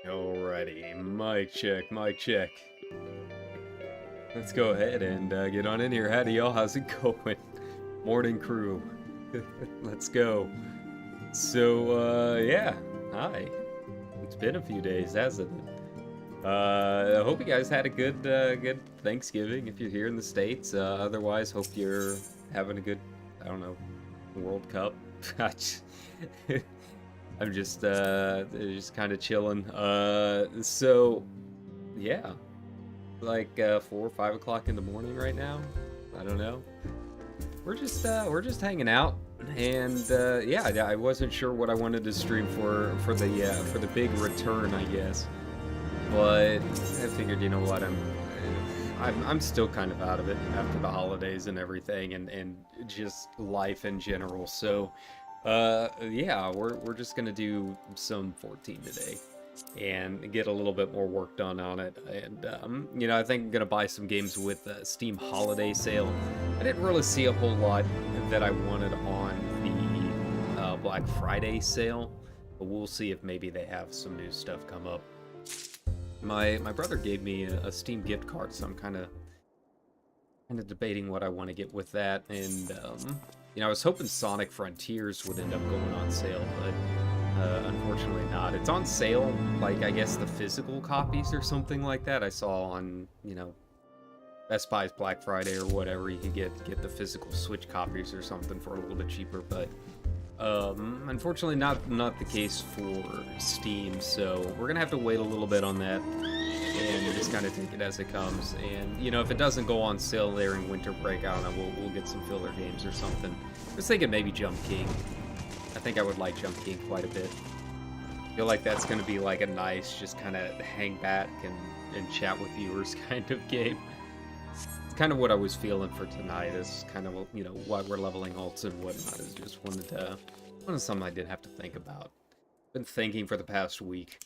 Alrighty, mic check, mic check. Let's go ahead and get on in here. Howdy y'all, how's it going? Morning crew. Let's go. So, yeah, hi. It's been a few days, hasn't it? I hope you guys had a good Thanksgiving if you're here in the States. Otherwise, hope you're having a good, I don't know, World Cup. I'm just kind of chilling. So, yeah, like 4 or 5 o'clock in the morning right now. I don't know. We're just hanging out, and yeah, I wasn't sure what I wanted to stream for the big return, I guess. But I figured, you know what, I'm still kind of out of it after the holidays and everything, and just life in general. So. Yeah, we're just gonna do some 14 today and get a little bit more work done on it. And you know, I think I'm gonna buy some games with the Steam Holiday Sale. I didn't really see a whole lot that I wanted on the Black Friday sale, but we'll see if maybe they have some new stuff come up. My brother gave me a Steam gift card, so I'm kind of debating what I want to get with that. And you know, I was hoping Sonic Frontiers would end up going on sale, but unfortunately not. It's on sale, like, I guess the physical copies or something like that. I saw on, you know, Best Buy's Black Friday or whatever, you could get the physical Switch copies or something for a little bit cheaper, but unfortunately not the case for Steam, so we're gonna have to wait a little bit on that and just kind of take it as it comes. And you know, if it doesn't go on sale there in winter break, I don't know, we'll get some filler games or something. I was thinking maybe Jump King. I think I would like Jump King quite a bit. I feel like that's gonna be like a nice, just kind of hang back and chat with viewers kind of game. It's kind of what I was feeling for tonight, is kind of, you know, why we're leveling alts and whatnot, is just wanted something I didn't have to think about. Been thinking for the past week.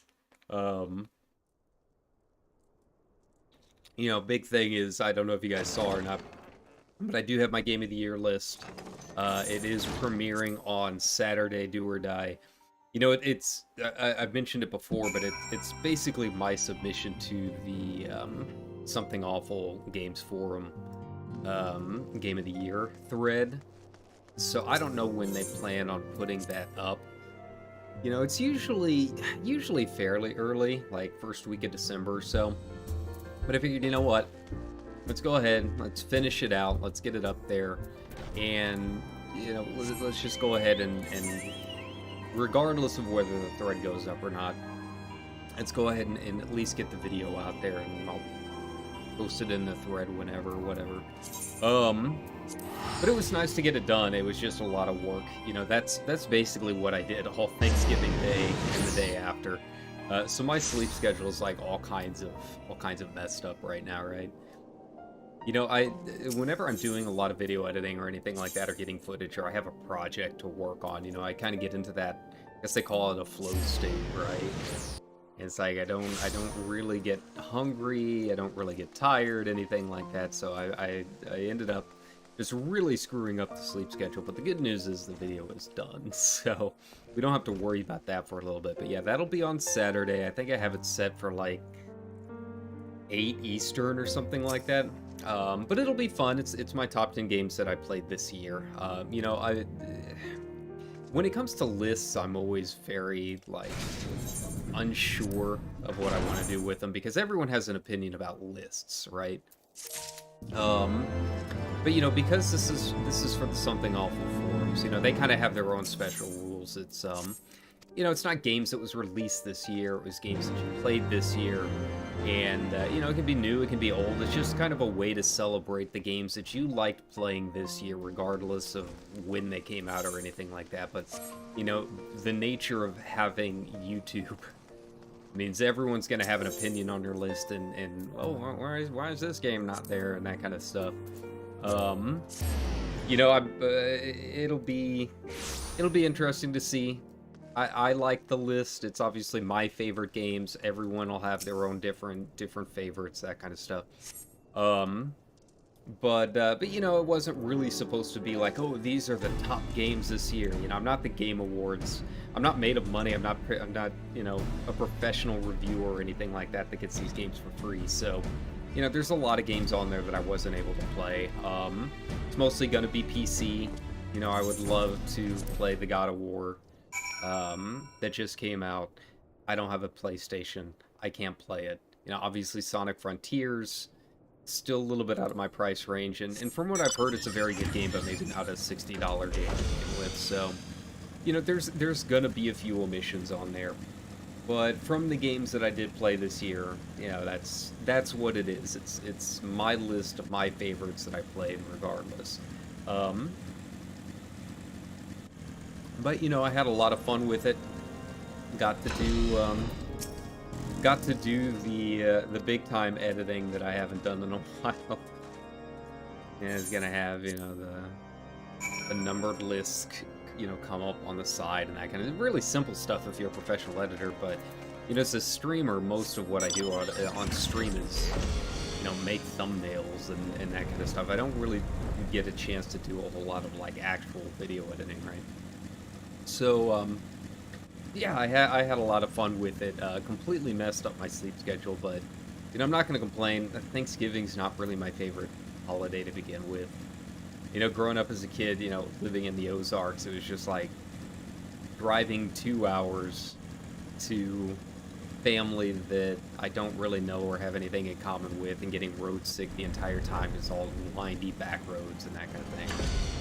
You know, big thing is, I don't know if you guys saw or not, but I do have my Game of the Year list. It is premiering on Saturday, Do or Die. You know, I've mentioned it before, but it's basically my submission to the Something Awful Games Forum Game of the Year thread. So I don't know when they plan on putting that up. You know, it's usually fairly early, like first week of December or so. But I figured, you know what, let's go ahead, let's finish it out, let's get it up there, and, you know, let's just go ahead and regardless of whether the thread goes up or not, let's go ahead and at least get the video out there, and I'll post it in the thread whenever, whatever. But it was nice to get it done. It was just a lot of work. You know, that's basically what I did all Thanksgiving Day and the day after. So my sleep schedule is like all kinds of messed up right now, right? You know, whenever I'm doing a lot of video editing or anything like that, or getting footage, or I have a project to work on, you know, I kind of get into that, I guess they call it a flow state, right? It's like I don't really get hungry, I don't really get tired, anything like that. So I ended up just really screwing up the sleep schedule. But the good news is the video is done, so we don't have to worry about that for a little bit. But yeah, that'll be on Saturday. I think I have it set for like 8 Eastern or something like that. But it'll be fun. It's my top 10 games that I played this year. You know, when it comes to lists, I'm always very like unsure of what I want to do with them, because everyone has an opinion about lists, right? But you know, because this is for the Something Awful forums, you know, they kind of have their own special rules. It's you know, it's not games that was released this year. It was games that you played this year. And, you know, it can be new, it can be old. It's just kind of a way to celebrate the games that you liked playing this year, regardless of when they came out or anything like that. But, you know, the nature of having YouTube means everyone's going to have an opinion on your list. And oh, why is this game not there? And that kind of stuff. You know, it'll be interesting to see. I like the list. It's obviously my favorite games. Everyone will have their own different favorites, that kind of stuff. But you know, it wasn't really supposed to be like, oh, these are the top games this year. You know, I'm not the Game Awards. I'm not made of money. I'm not you know, a professional reviewer or anything like that that gets these games for free. So, you know, there's a lot of games on there that I wasn't able to play. It's mostly going to be PC. You know, I would love to play the God of War that just came out. I don't have a PlayStation. I can't play it. You know, obviously Sonic Frontiers, still a little bit out of my price range, and from what I've heard, it's a very good game, but maybe not a $60 game to begin with. So, you know, there's gonna be a few omissions on there. But from the games that I did play this year, you know, that's what it is. It's my list of my favorites that I played regardless. But you know, I had a lot of fun with it. Got to do the big time editing that I haven't done in a while. And it's gonna have, you know, the numbered lists, you know, come up on the side and that kind of really simple stuff if you're a professional editor. But you know, as a streamer, most of what I do on stream is, you know, make thumbnails and that kind of stuff. I don't really get a chance to do a whole lot of like actual video editing, right? So, yeah, I had a lot of fun with it. Completely messed up my sleep schedule, but, you know, I'm not going to complain. Thanksgiving's not really my favorite holiday to begin with. You know, growing up as a kid, you know, living in the Ozarks, it was just like driving 2 hours to family that I don't really know or have anything in common with, and getting road sick the entire time. It's all windy back roads and that kind of thing.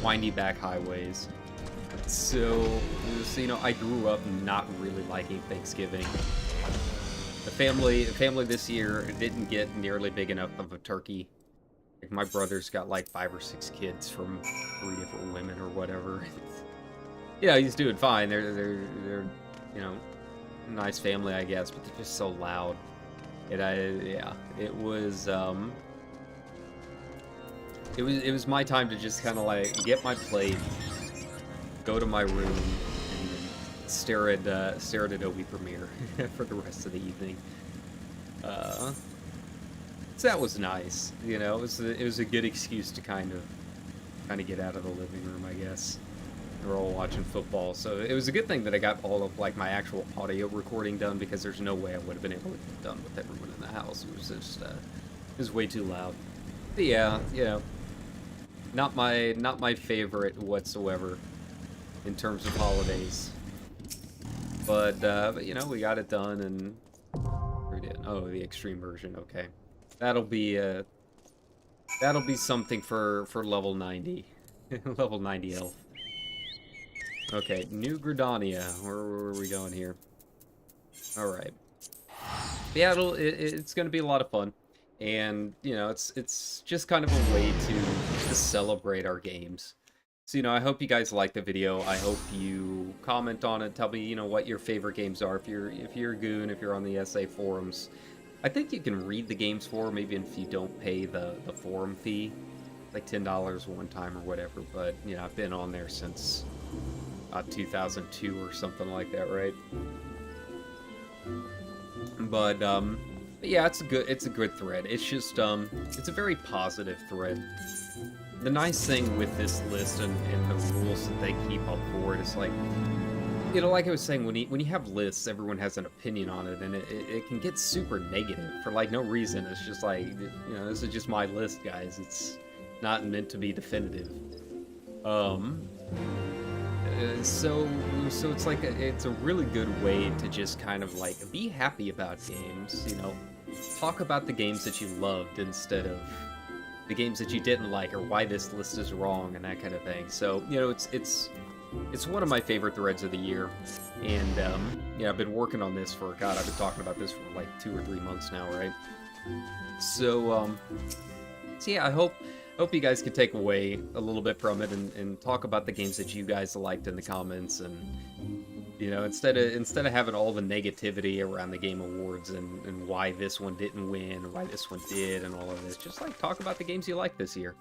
Windy back highways. So, you know, I grew up not really liking Thanksgiving. The family this year didn't get nearly big enough of a turkey. Like, my brother's got like 5 or 6 kids from 3 different women or whatever. Yeah, he's doing fine. They're you know, nice family, I guess, but they're just so loud. Yeah, it was my time to just kind of like get my plate, go to my room, and stare at Adobe Premiere for the rest of the evening. So that was nice, you know. It was a good excuse to kind of get out of the living room, I guess. We're all watching football, so it was a good thing that I got all of like my actual audio recording done, because there's no way I would have been able to get it done with everyone in the house. It was just it was way too loud. But yeah, you know, not my favorite whatsoever in terms of holidays. But you know, we got it done, and we did. Oh, the extreme version. Okay, that'll be something for level 90, level 90 elf. Okay, New Gridania. Where are we going here? All right. Yeah, it's gonna be a lot of fun. And, you know, it's just kind of a way to celebrate our games. So, you know, I hope you guys like the video. I hope you comment on it. Tell me, you know, what your favorite games are. If you're a goon, if you're on the SA forums, I think you can read the games for them, even if you don't pay the forum fee, like $10 one time or whatever. But, you know, I've been on there since 2002 or something like that, right? But yeah, it's a good thread. It's just it's a very positive thread. The nice thing with this list and the rules that they keep up for it is, like, you know, like I was saying, when you have lists, everyone has an opinion on it, and it can get super negative for, like, no reason. It's just like, you know, this is just my list, guys. It's not meant to be definitive. So it's like it's a really good way to just kind of, like, be happy about games, you know, talk about the games that you loved instead of the games that you didn't like, or why this list is wrong and that kind of thing. So, you know, it's one of my favorite threads of the year, and yeah, I've been working on this for, God, I've been talking about this for like 2 or 3 months now, right? So yeah, I hope you guys can take away a little bit from it and talk about the games that you guys liked in the comments, and, you know, instead of having all the negativity around the Game Awards and why this one didn't win or why this one did and all of this, just, like, talk about the games you liked this year.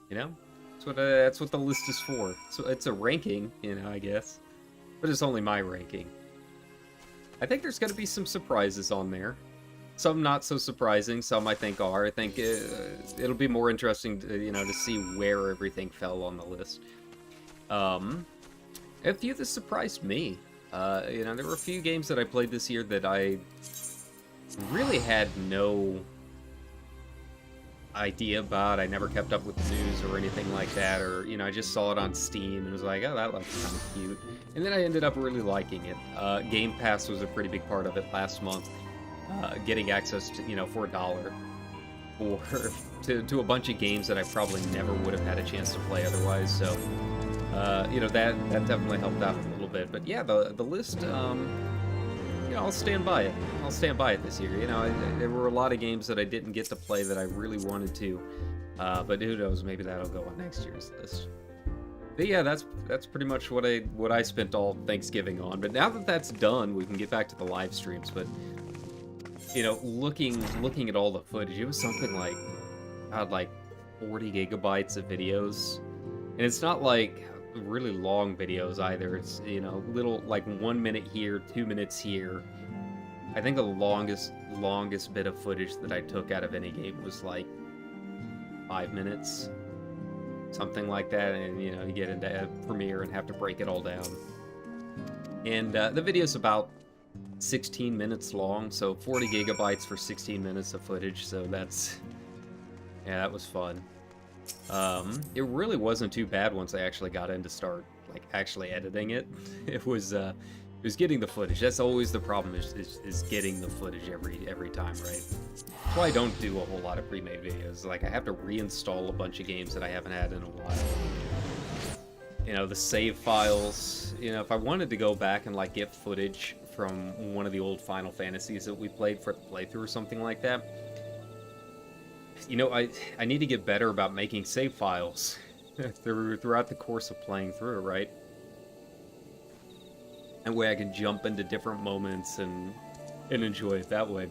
You know, that's what the list is for. So it's a ranking, you know, I guess, but it's only my ranking. I think there's going to be some surprises on there. Some not so surprising, some I think are. I think it'll be more interesting, to, you know, to see where everything fell on the list. A few that surprised me. You know, there were a few games that I played this year that I really had no idea about. I never kept up with the news or anything like that, or, you know, I just saw it on Steam and was like, oh, that looks kind of cute. And then I ended up really liking it. Game Pass was a pretty big part of it last month. Getting access to, you know, for $1 to a bunch of games that I probably never would have had a chance to play otherwise. So, you know, that definitely helped out a little bit. But yeah, the list, you know, I'll stand by it. I'll stand by it this year. You know, there were a lot of games that I didn't get to play that I really wanted to, but who knows? Maybe that'll go on next year's list. But yeah, that's pretty much what I spent all Thanksgiving on. But now that that's done, we can get back to the live streams. But, you know, looking at all the footage, it was something like, God, like 40 gigabytes of videos. And it's not like really long videos either. It's, you know, little, like 1 minute here, 2 minutes here. I think the longest bit of footage that I took out of any game was like 5 minutes. Something like that, and, you know, you get into Premiere and have to break it all down. And the video's about 16 minutes long, so 40 gigabytes for 16 minutes of footage, so that's, yeah, that was fun. It really wasn't too bad once I actually got in to start, like, actually editing it. It was getting the footage. That's always the problem, is getting the footage every time, right? That's why I don't do a whole lot of pre-made videos. Like, I have to reinstall a bunch of games that I haven't had in a while. You know, the save files, you know, if I wanted to go back and, like, get footage from one of the old Final Fantasies that we played for the playthrough or something like that, you know, I need to get better about making save files throughout the course of playing through, right? That way I can jump into different moments and enjoy it that way.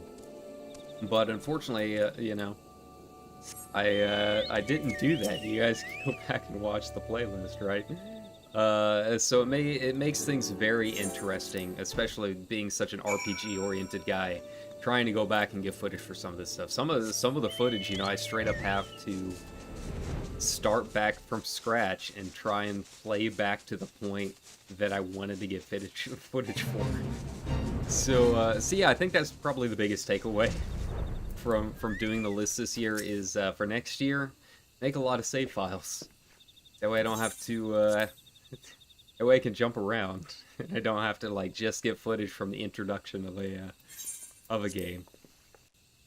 But unfortunately, you know, I didn't do that. You guys can go back and watch the playlist, right? So it makes things very interesting, especially being such an RPG-oriented guy, trying to go back and get footage for some of this stuff. Some of the footage, you know, I straight up have to start back from scratch and try and play back to the point that I wanted to get footage for. So yeah, I think that's probably the biggest takeaway from doing the list this year is for next year, make a lot of save files. That way I don't have to. That way I can jump around. I don't have to, like, just get footage from the introduction of a game.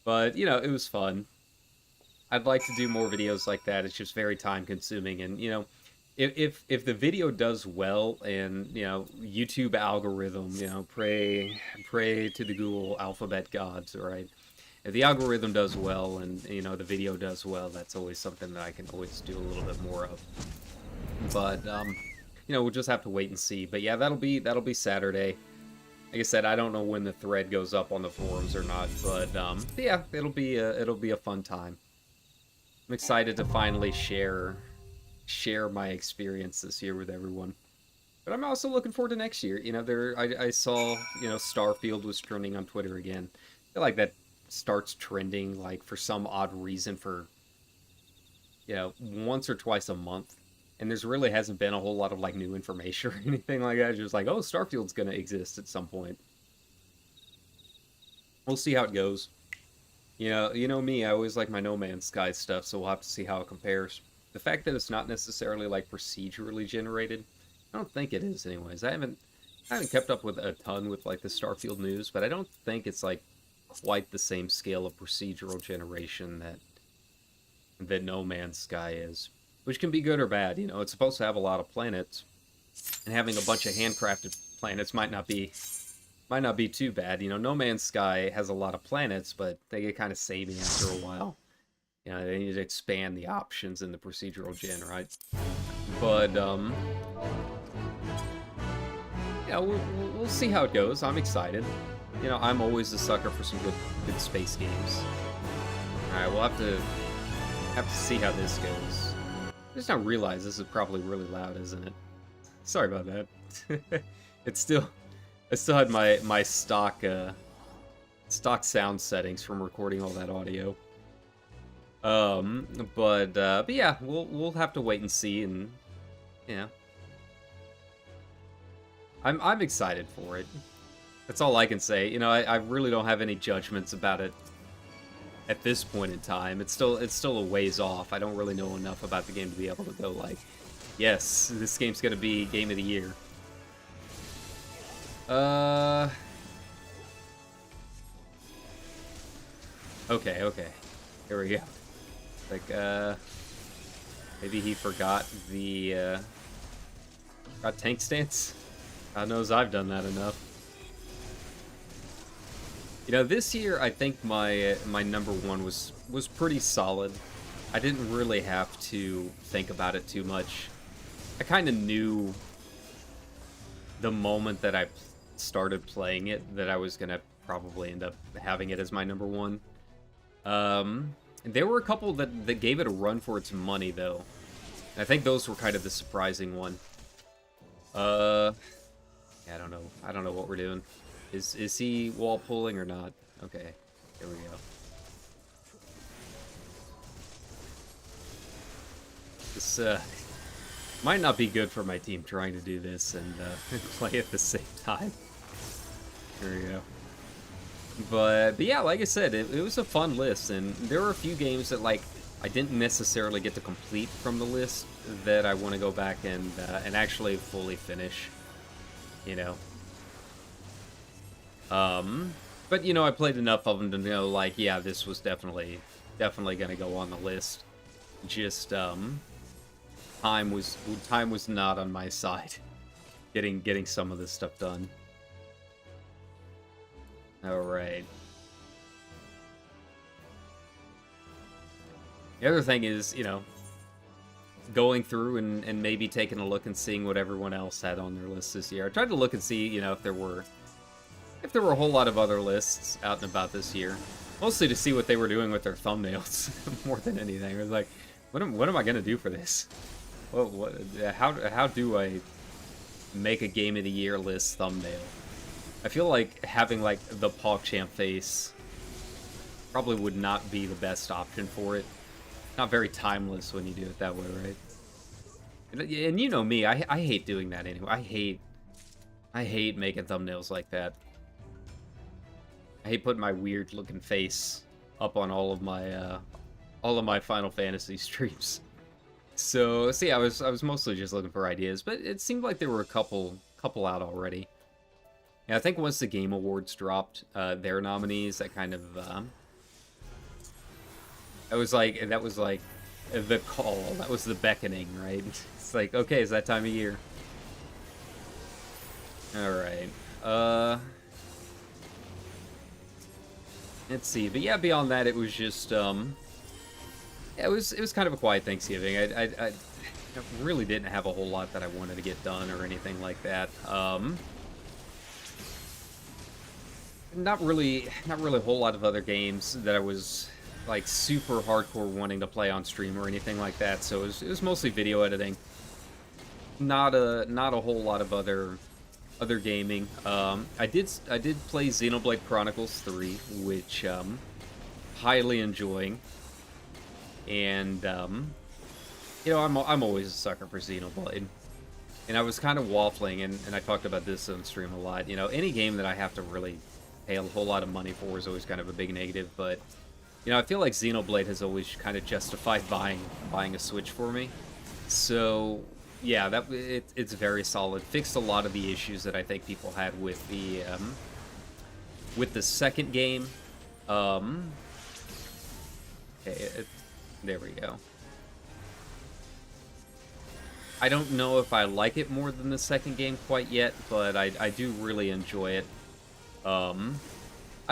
But, you know, it was fun. I'd like to do more videos like that. It's just very time consuming, and, you know, if the video does well, and, you know, YouTube algorithm, you know, pray to the Google alphabet gods, right? if the algorithm does well and, you know, the video does well, that's always something that I can always do a little bit more of. But, you know, we'll just have to wait and see. But yeah, that'll be Saturday. Like I said, I don't know when the thread goes up on the forums or not, but yeah, it'll be a fun time. I'm excited to finally share my experience this year with everyone. But I'm also looking forward to next year. You know, I saw, you know, Starfield was trending on Twitter again. I feel like that starts trending like for some odd reason for, you know, once or twice a month. And there's really hasn't been a whole lot of like new information or anything like that. It's just like, oh, Starfield's gonna exist at some point. We'll see how it goes. You know me, I always like my No Man's Sky stuff, so we'll have to see how it compares. The fact that it's not necessarily like procedurally generated, I don't think it is anyways. I haven't kept up with a ton with like the Starfield news, but I don't think it's like quite the same scale of procedural generation that No Man's Sky is. Which can be good or bad, you know. It's supposed to have a lot of planets, and having a bunch of handcrafted planets might not be too bad. You know, No Man's Sky has a lot of planets, but they get kind of samey after a while. You know, they need to expand the options in the procedural gen, right? But yeah, we'll see how it goes. I'm excited. You know, I'm always a sucker for some good space games. All right, we'll have to see how this goes. I just now realize this is probably really loud, isn't it? Sorry about that. I still had my stock sound settings from recording all that audio. But yeah, we'll have to wait and see, and yeah, I'm excited for it. That's all I can say. You know, I really don't have any judgments about it at this point in time. It's still a ways off. I don't really know enough about the game to be able to go like, yes, this game's gonna be game of the year. Okay. Here we go. Like, maybe he forgot the, got tank stance? God knows I've done that enough. You know, this year I think my number one was pretty solid. I didn't really have to think about it too much. I kind of knew the moment that I started playing it that I was gonna probably end up having it as my number one. There were a couple that gave it a run for its money though. And I think those were kind of the surprising one. Yeah, I don't know what we're doing. Is he wall pulling or not? Okay, here we go. This might not be good for my team trying to do this and play at the same time. Here we go. But yeah, like I said, it was a fun list, and there were a few games that like I didn't necessarily get to complete from the list that I want to go back and actually fully finish. You know. But you know, I played enough of them to know, like, yeah, this was definitely gonna go on the list. Just time was not on my side. Getting some of this stuff done. All right. The other thing is, you know, going through and maybe taking a look and seeing what everyone else had on their list this year. I tried to look and see, you know, if there were a whole lot of other lists out and about this year. Mostly to see what they were doing with their thumbnails more than anything. I was like, what am I gonna do for this? How do I make a game of the year list thumbnail? I feel like having like the PogChamp face probably would not be the best option for it. Not very timeless when you do it that way, right? And you know me, I hate doing that anyway. I hate making thumbnails like that. I hate putting my weird looking face up on all of my Final Fantasy streams. So see, I was mostly just looking for ideas, but it seemed like there were a couple out already. Yeah, I think once the Game Awards dropped their nominees, that kind of that was like the call. That was the beckoning, right? It's like, okay, it's that time of year. All right. let's see. But yeah, beyond that, it was just yeah, it was kind of a quiet Thanksgiving. I really didn't have a whole lot that I wanted to get done or anything like that. Not really a whole lot of other games that I was like super hardcore wanting to play on stream or anything like that. So it was mostly video editing. Not a whole lot of other gaming. I did play Xenoblade Chronicles 3, which highly enjoying. And you know, I'm always a sucker for Xenoblade. And I was kind of waffling, and I talked about this on stream a lot. You know, any game that I have to really pay a whole lot of money for is always kind of a big negative. But you know, I feel like Xenoblade has always kind of justified buying a Switch for me. So yeah, it's very solid. Fixed a lot of the issues that I think people had with the second game. Okay, there we go. I don't know if I like it more than the second game quite yet, but I do really enjoy it. I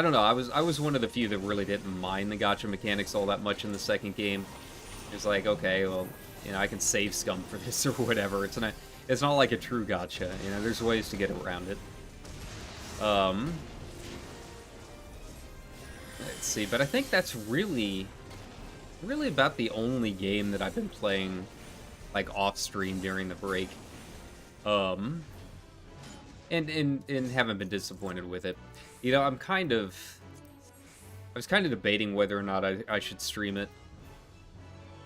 don't know. I was one of the few that really didn't mind the gacha mechanics all that much in the second game. It was like, okay, well, you know, I can save scum for this or whatever. It's not like a true gacha. You know, there's ways to get around it. Let's see, but I think that's really about the only game that I've been playing like off stream during the break. And haven't been disappointed with it. You know, I was kind of debating whether or not I should stream it.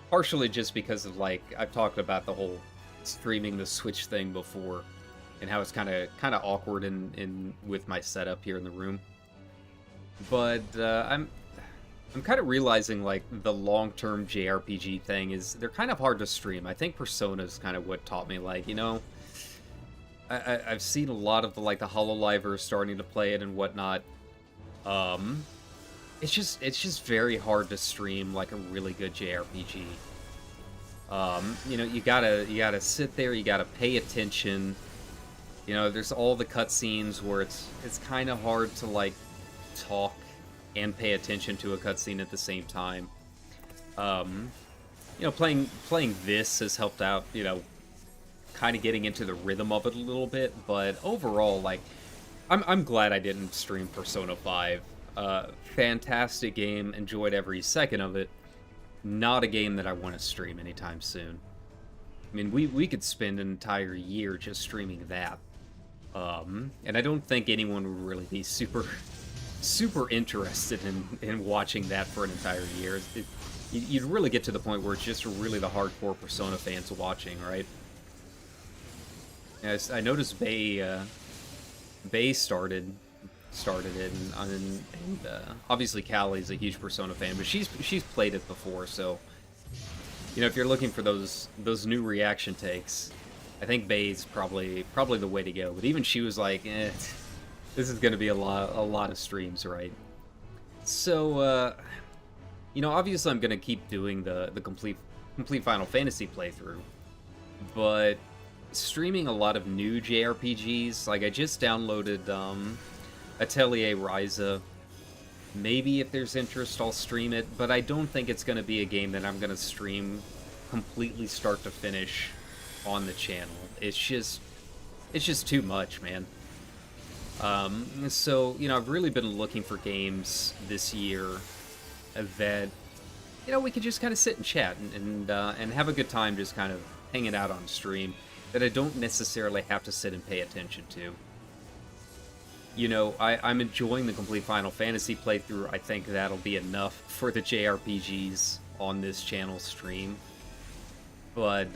Partially just because of, like, I've talked about the whole streaming the Switch thing before, and how it's kind of awkward in with my setup here in the room. But I'm kind of realizing, like, the long-term JRPG thing is they're kind of hard to stream. I think Persona is kind of what taught me, like, you know, I've seen a lot of the HoloLivers starting to play it and whatnot. It's just very hard to stream like a really good JRPG. You know, you gotta sit there, you gotta pay attention. You know, there's all the cutscenes where it's kind of hard to like talk and pay attention to a cutscene at the same time. You know, playing this has helped out. You know, kind of getting into the rhythm of it a little bit, but overall, like, I'm glad I didn't stream Persona 5. Fantastic game, enjoyed every second of it. Not a game that I want to stream anytime soon. I mean, we could spend an entire year just streaming that. And I don't think anyone would really be super interested in watching that for an entire year. You'd really get to the point where it's just really the hardcore Persona fans watching, right? Yes, I noticed Bay started it, and obviously Callie's a huge Persona fan, but she's played it before, so you know, if you're looking for those new reaction takes, I think Bay's probably the way to go. But even she was like, this is going to be a lot of streams, right? So you know, obviously I'm going to keep doing the complete Final Fantasy playthrough, but streaming a lot of new JRPGs. Like, I just downloaded Atelier Ryza. Maybe if there's interest, I'll stream it, but I don't think it's going to be a game that I'm going to stream completely start to finish on the channel. It's just too much, man. So, you know, I've really been looking for games this year that, you know, we could just kind of sit and chat and have a good time just kind of hanging out on stream, that I don't necessarily have to sit and pay attention to. You know, I'm enjoying the complete Final Fantasy playthrough. I think that'll be enough for the JRPGs on this channel stream. But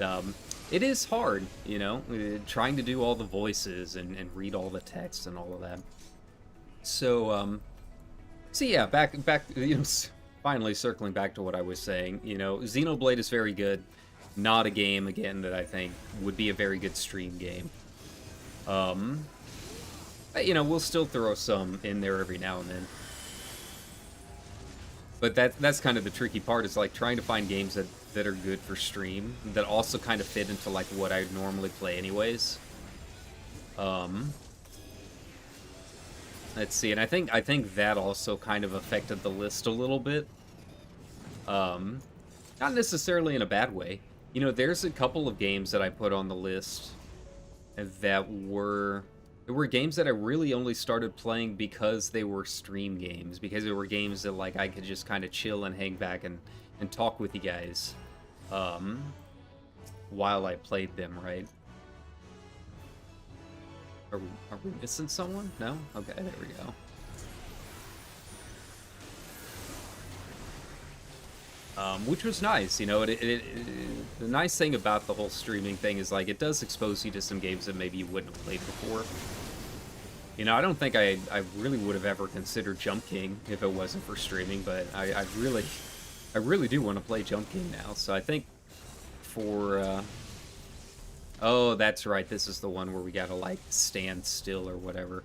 it is hard, you know, trying to do all the voices and read all the text and all of that. So, so yeah, back, you know, finally circling back to what I was saying. You know, Xenoblade is very good. Not a game, again, that I think would be a very good stream game. You know, we'll still throw some in there every now and then. But that's kind of the tricky part, is like trying to find games that are good for stream, that also kind of fit into like what I normally play anyways. Let's see, and I think that also kind of affected the list a little bit. Not necessarily in a bad way. You know, there's a couple of games that I put on the list that were games that I really only started playing because they were stream games, because they were games that like I could just kind of chill and hang back and talk with you guys while I played them, right? Are we missing someone? No? Okay, there we go. Which was nice, you know. The nice thing about the whole streaming thing is like it does expose you to some games that maybe you wouldn't have played before. You know, I don't think I really would have ever considered Jump King if it wasn't for streaming, but I really do want to play Jump King now. So I think for oh, that's right. This is the one where we gotta like stand still or whatever.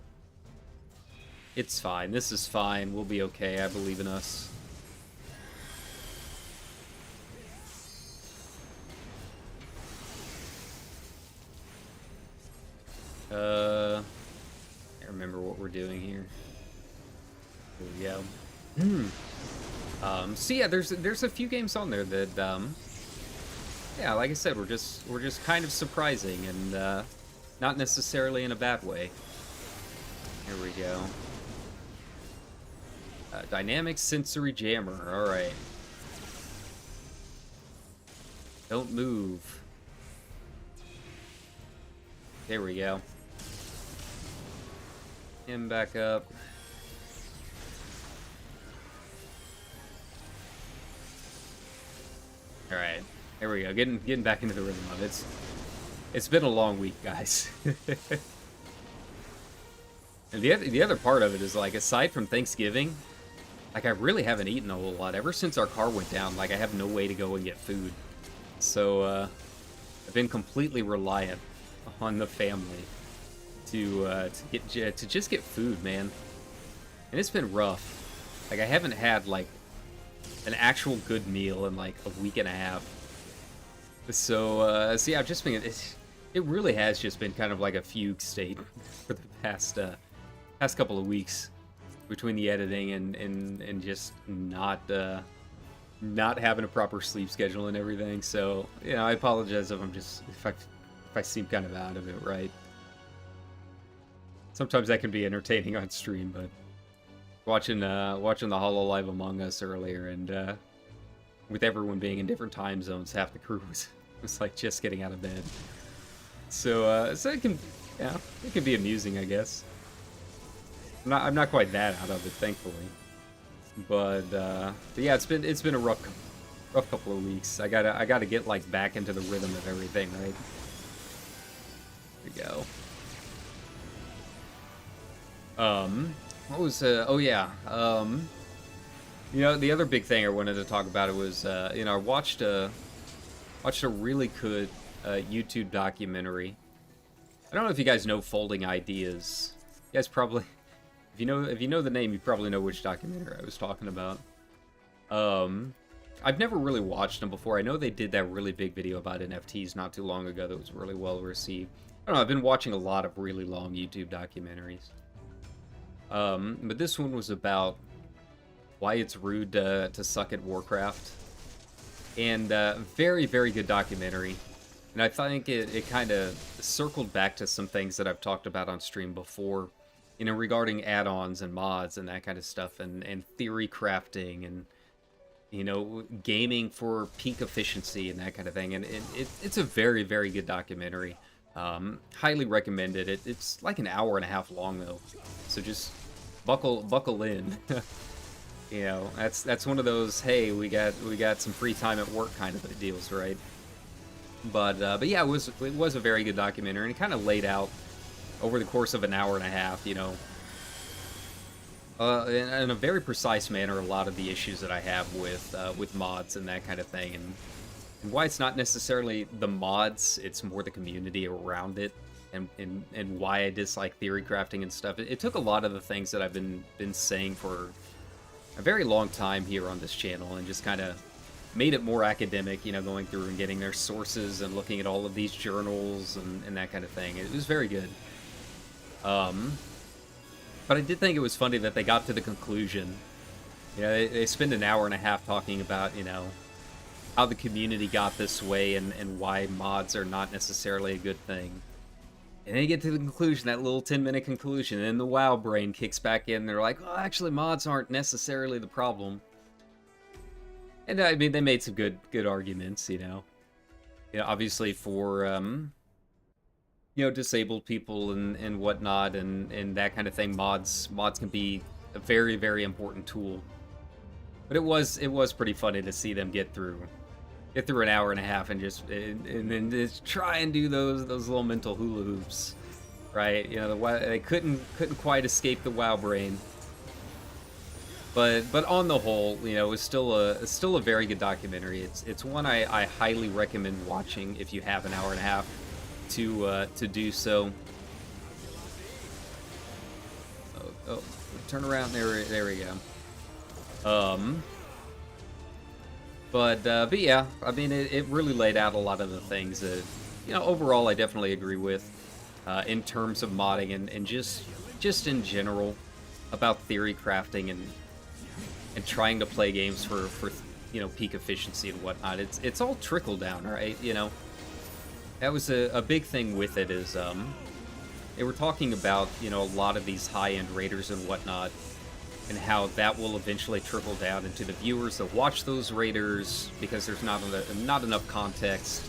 It's fine. This is fine. We'll be okay. I believe in us. I remember what we're doing here. Here we go. So yeah, there's a few games on there that yeah, like I said, we're just kind of surprising and not necessarily in a bad way. Here we go. Dynamic sensory jammer. All right. Don't move. There we go. Him back up. All right, there we go. Getting back into the rhythm of it. It's been a long week, guys. And the other part of it is like, aside from Thanksgiving, like I really haven't eaten a whole lot ever since our car went down. Like I have no way to go and get food, so I've been completely reliant on the family to just get food, man. And it's been rough. Like I haven't had like an actual good meal in like a week and a half. So yeah, I've just been it really has just been kind of like a fugue state for the past couple of weeks between the editing and just not having a proper sleep schedule and everything. So, you know, I apologize if I seem kind of out of it, right? Sometimes that can be entertaining on stream, but watching the HoloLive Among Us earlier, and with everyone being in different time zones, half the crew was like just getting out of bed. So so it can be amusing, I guess. I'm not quite that out of it, thankfully. But yeah, it's been a rough couple of weeks. I gotta get like back into the rhythm of everything, right? There we go. What was oh yeah. You know, the other big thing I wanted to talk about, it was you know, I watched a really good YouTube documentary. I don't know if you guys know Folding Ideas. You guys probably, if you know the name, you probably know which documentary I was talking about. I've never really watched them before. I know they did that really big video about NFTs not too long ago that was really well received. I don't know, I've been watching a lot of really long YouTube documentaries. But this one was about why it's rude to suck at Warcraft. And very, very good documentary. And I think it kind of circled back to some things that I've talked about on stream before, you know, regarding add-ons and mods and that kind of stuff, and theory crafting, and, you know, gaming for peak efficiency and that kind of thing. And it's a very, very good documentary. Highly recommended. It's like an hour and a half long, though. So just buckle in. You know, that's one of those, hey, we got some free time at work kind of deals, right? But yeah, it was a very good documentary, and it kind of laid out over the course of an hour and a half, you know, in a very precise manner, a lot of the issues that I have with mods and that kind of thing, and why it's not necessarily the mods, it's more the community around it, and why I dislike theory crafting and stuff. It took a lot of the things that I've been saying for a very long time here on this channel, and just kind of made it more academic, you know, going through and getting their sources and looking at all of these journals and that kind of thing. It was very good. But I did think it was funny that they got to the conclusion. You know, they spend an hour and a half talking about, you know, how the community got this way and why mods are not necessarily a good thing. And then you get to the conclusion, that little 10-minute conclusion, and then the WoW brain kicks back in, and they're like, oh, actually, mods aren't necessarily the problem. And I mean, they made some good arguments, you know. You know, obviously for, you know, disabled people and whatnot, and that kind of thing, mods can be a very, very important tool. But it was pretty funny to see them get through an hour and a half and then just try and do those little mental hula hoops, right? You know, they couldn't quite escape the WoW brain. But on the whole, you know, it's still a very good documentary. It's one I highly recommend watching if you have an hour and a half to do so. Oh, turn around there we go. But yeah, I mean, it really laid out a lot of the things that, you know, overall I definitely agree with, in terms of modding and just in general about theory crafting and trying to play games for you know, peak efficiency and whatnot. It's all trickle down, right? You know, that was a big thing with it is they were talking about, you know, a lot of these high-end raiders and whatnot, and how that will eventually trickle down into the viewers that watch those raiders because there's not enough context.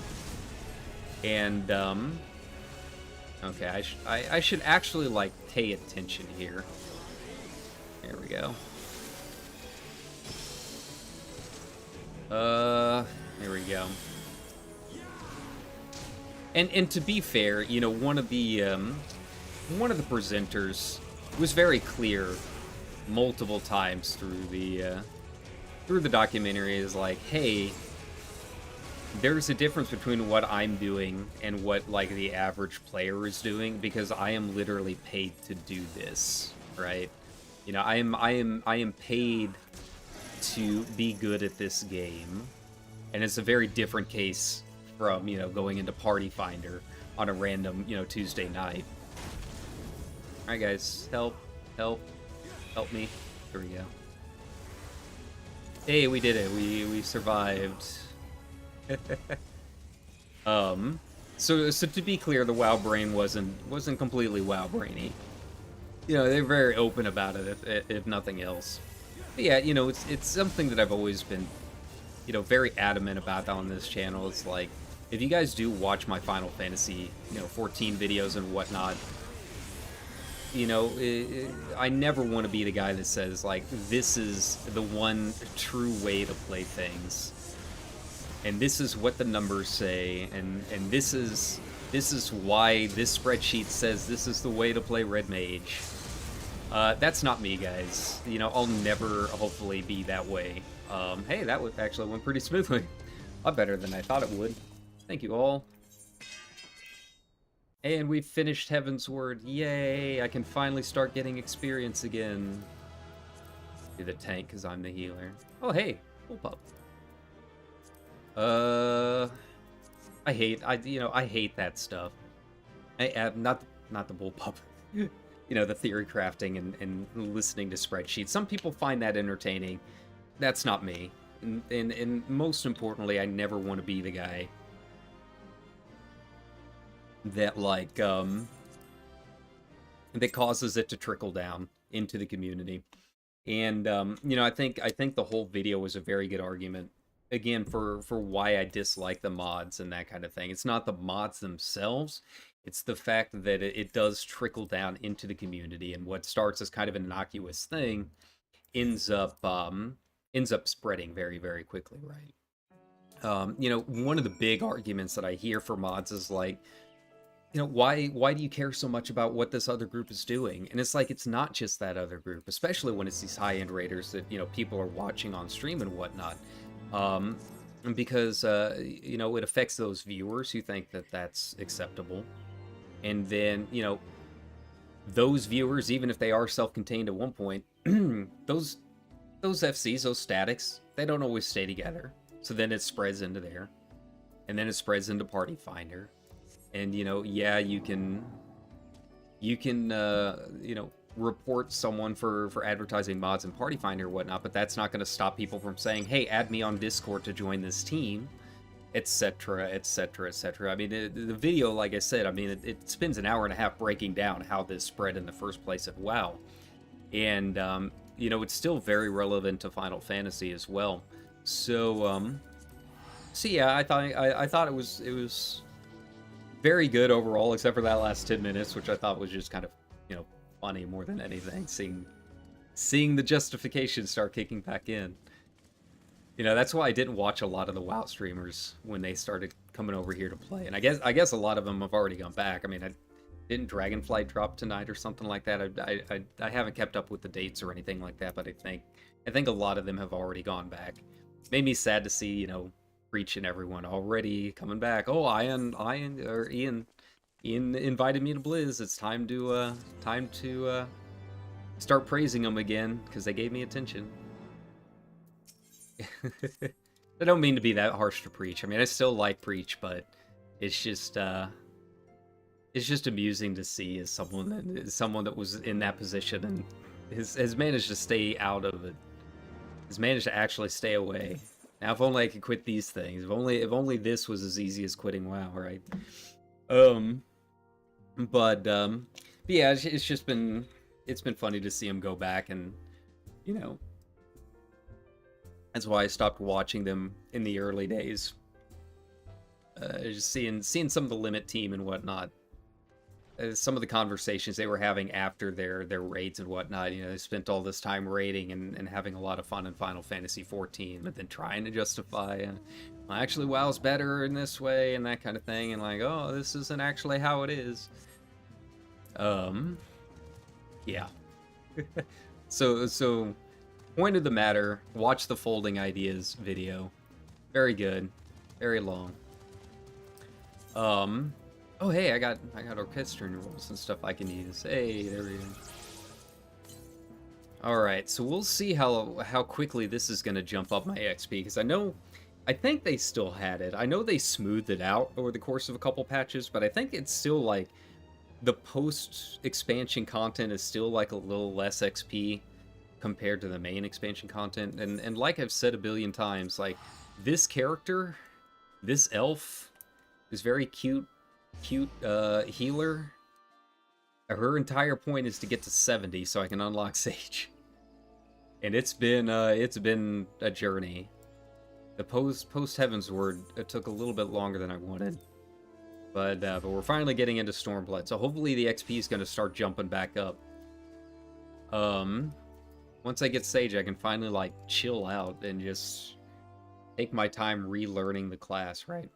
And okay, I should actually like pay attention here. There we go. There we go. And to be fair, you know, one of the presenters was very clear multiple times through the documentary is like, hey, there's a difference between what I'm doing and what like the average player is doing, because I am literally paid to do this, right? You know, I am paid to be good at this game, and it's a very different case from, you know, going into Party Finder on a random, you know, Tuesday night. All right, guys, help me. Here we go. Hey, we did it. We survived. So to be clear, the WoW brain wasn't completely WoW brainy. You know, they're very open about it, if nothing else. But yeah, you know, it's something that I've always been, you know, very adamant about on this channel. It's like, if you guys do watch my Final Fantasy, you know, 14 videos and whatnot, you know, I never want to be the guy that says, like, this is the one true way to play things, and this is what the numbers say, and this is why this spreadsheet says this is the way to play Red Mage. That's not me, guys. You know, I'll never, hopefully, be that way. Hey, that actually went pretty smoothly. A lot better than I thought it would. Thank you all. And we've finished Heaven's Word. Yay! I can finally start getting experience again. Do the tank, because I'm the healer. Oh, hey! Bullpup. I hate that stuff. Not the bullpup. You know, the theory crafting and listening to spreadsheets. Some people find that entertaining. That's not me. And most importantly, I never want to be the guy that, like, that causes it to trickle down into the community. And, you know, I think the whole video was a very good argument, again, for why I dislike the mods and that kind of thing. It's not the mods themselves, it's the fact that it does trickle down into the community, and what starts as kind of an innocuous thing ends up spreading very, very quickly, right? You know, one of the big arguments that I hear for mods is like, you know, why do you care so much about what this other group is doing? And it's like, it's not just that other group, especially when it's these high-end raiders that, you know, people are watching on stream and whatnot. Because, you know, it affects those viewers who think that that's acceptable. And then, you know, those viewers, even if they are self-contained at one point, those FCs, those statics, they don't always stay together. So then it spreads into there. And then it spreads into Party Finder. And, you know, yeah, you can, you know, report someone for advertising mods in Party Finder or whatnot, but that's not going to stop people from saying, hey, add me on Discord to join this team, etc., etc., etc. I mean, the video, like I said, I mean, it spends an hour and a half breaking down how this spread in the first place at WoW. And, you know, it's still very relevant to Final Fantasy as well. So, yeah, I thought it was very good overall, except for that last 10 minutes, which I thought was just kind of, you know, funny more than anything, seeing the justification start kicking back in. You know, that's why I didn't watch a lot of the WoW streamers when they started coming over here to play. And I guess a lot of them have already gone back. I mean, didn't Dragonflight drop tonight or something like that? I haven't kept up with the dates or anything like that, but I think a lot of them have already gone back. Made me sad to see, you know, Breach and everyone already coming back. Oh, Ian invited me to Blizz. It's time to start praising them again because they gave me attention. I don't mean to be that harsh to Preach. I mean, I still like Preach, but it's just amusing to see as someone that was in that position and has managed to stay out of it. Has managed to actually stay away. Now, if only I could quit these things. If only this was as easy as quitting WoW, right? But yeah, it's been funny to see him go back, and you know, that's why I stopped watching them in the early days. Just seeing some of the Limit team and whatnot. Some of the conversations they were having after their raids and whatnot, you know, they spent all this time raiding and having a lot of fun in Final Fantasy XIV, but then trying to justify, well, actually WoW's better in this way and that kind of thing, and like, oh, this isn't actually how it is. Yeah. So, point of the matter, watch the Folding Ideas video. Very good. Very long. Oh, hey, I got orchestrion rules and stuff I can use. Hey, there we go. Alright, so we'll see how quickly this is going to jump up my XP, because I think they still had it. I know they smoothed it out over the course of a couple patches, but I think it's still, like, the post-expansion content is still, like, a little less XP compared to the main expansion content. And like I've said a billion times, like, this character, this elf, is very cute healer. Her entire point is to get to 70 so I can unlock Sage, and it's been a journey. The post Heavensward, it took a little bit longer than I wanted, but we're finally getting into Stormblood, so hopefully the XP is going to start jumping back up. Once I get Sage, I can finally like chill out and just take my time relearning the class, right?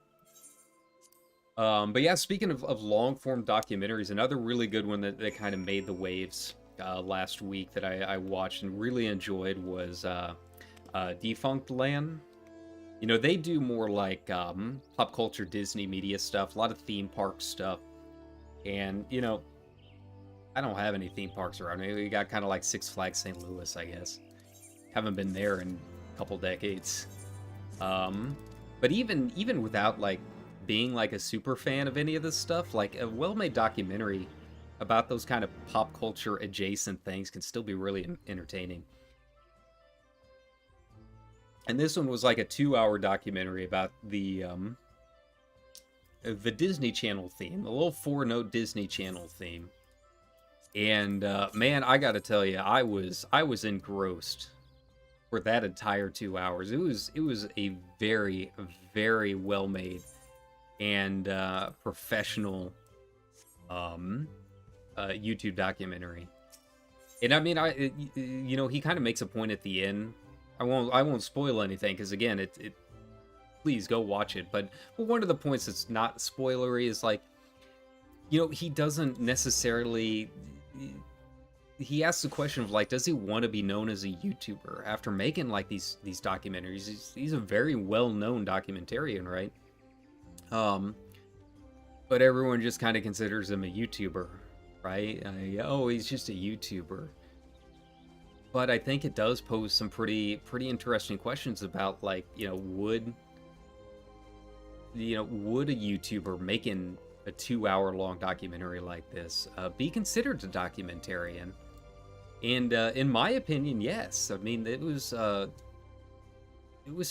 But yeah, speaking of long-form documentaries, another really good one that kind of made the waves last week that I watched and really enjoyed was Defunct Land. You know, they do more like pop culture Disney media stuff, a lot of theme park stuff. And, you know, I don't have any theme parks around me. We got kind of like Six Flags St. Louis, I guess. Haven't been there in a couple decades. But even without like being like a super fan of any of this stuff, like a well-made documentary about those kind of pop culture adjacent things can still be really entertaining. And this one was like a 2-hour documentary about the Disney Channel theme, the little 4-note Disney Channel theme. And man, I gotta tell you, I was engrossed for that entire 2 hours. It was a very, very well made and professional YouTube documentary. And I mean, you know, he kind of makes a point at the end. I won't spoil anything because again, it please go watch it. But one of the points that's not spoilery is like, you know, he doesn't necessarily. He asks the question of like, does he want to be known as a YouTuber after making like these documentaries? He's a very well-known documentarian, right? But everyone just kind of considers him a YouTuber, right? Oh, he's just a YouTuber. But I think it does pose some pretty interesting questions about like, you know, would a YouTuber making a 2-hour long documentary like this be considered a documentarian? And in my opinion, yes. I mean, it was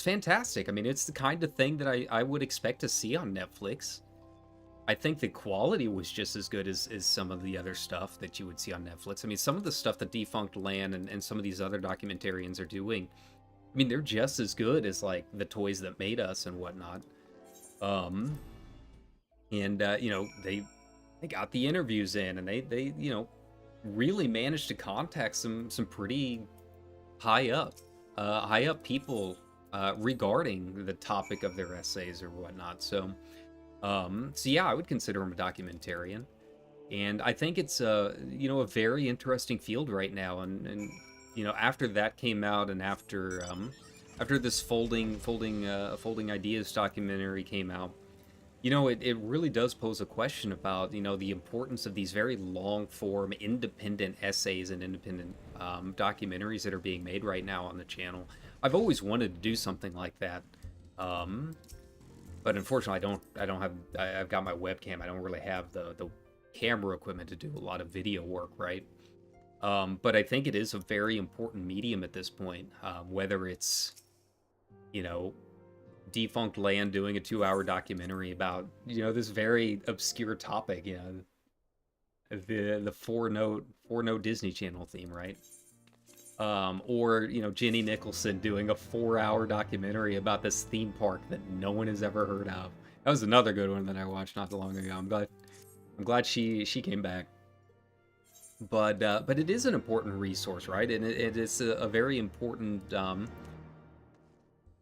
fantastic. I mean, it's the kind of thing that I would expect to see on Netflix. I think the quality was just as good as some of the other stuff that you would see on Netflix. I mean, some of the stuff that Defunct Land and some of these other documentarians are doing, I mean, they're just as good as, like, The Toys That Made Us and whatnot. You know, they got the interviews in, and they you know, really managed to contact some pretty high up people regarding the topic of their essays or whatnot. So yeah, I would consider him a documentarian, and I think it's you know, a very interesting field right now. And you know, after that came out, and after this folding ideas documentary came out, you know, it really does pose a question about, you know, the importance of these very long form independent essays and independent documentaries that are being made right now on the channel. I've always wanted to do something like that. But unfortunately, I've got my webcam. I don't really have the camera equipment to do a lot of video work, right? But I think it is a very important medium at this point, whether it's, you know, Defunct Land doing a 2-hour documentary about, you know, this very obscure topic, you know, the four note Disney Channel theme, right? Or, you know, Jenny Nicholson doing a 4-hour documentary about this theme park that no one has ever heard of. That was another good one that I watched not too long ago. I'm glad she came back. But it is an important resource, right? And it is a very important,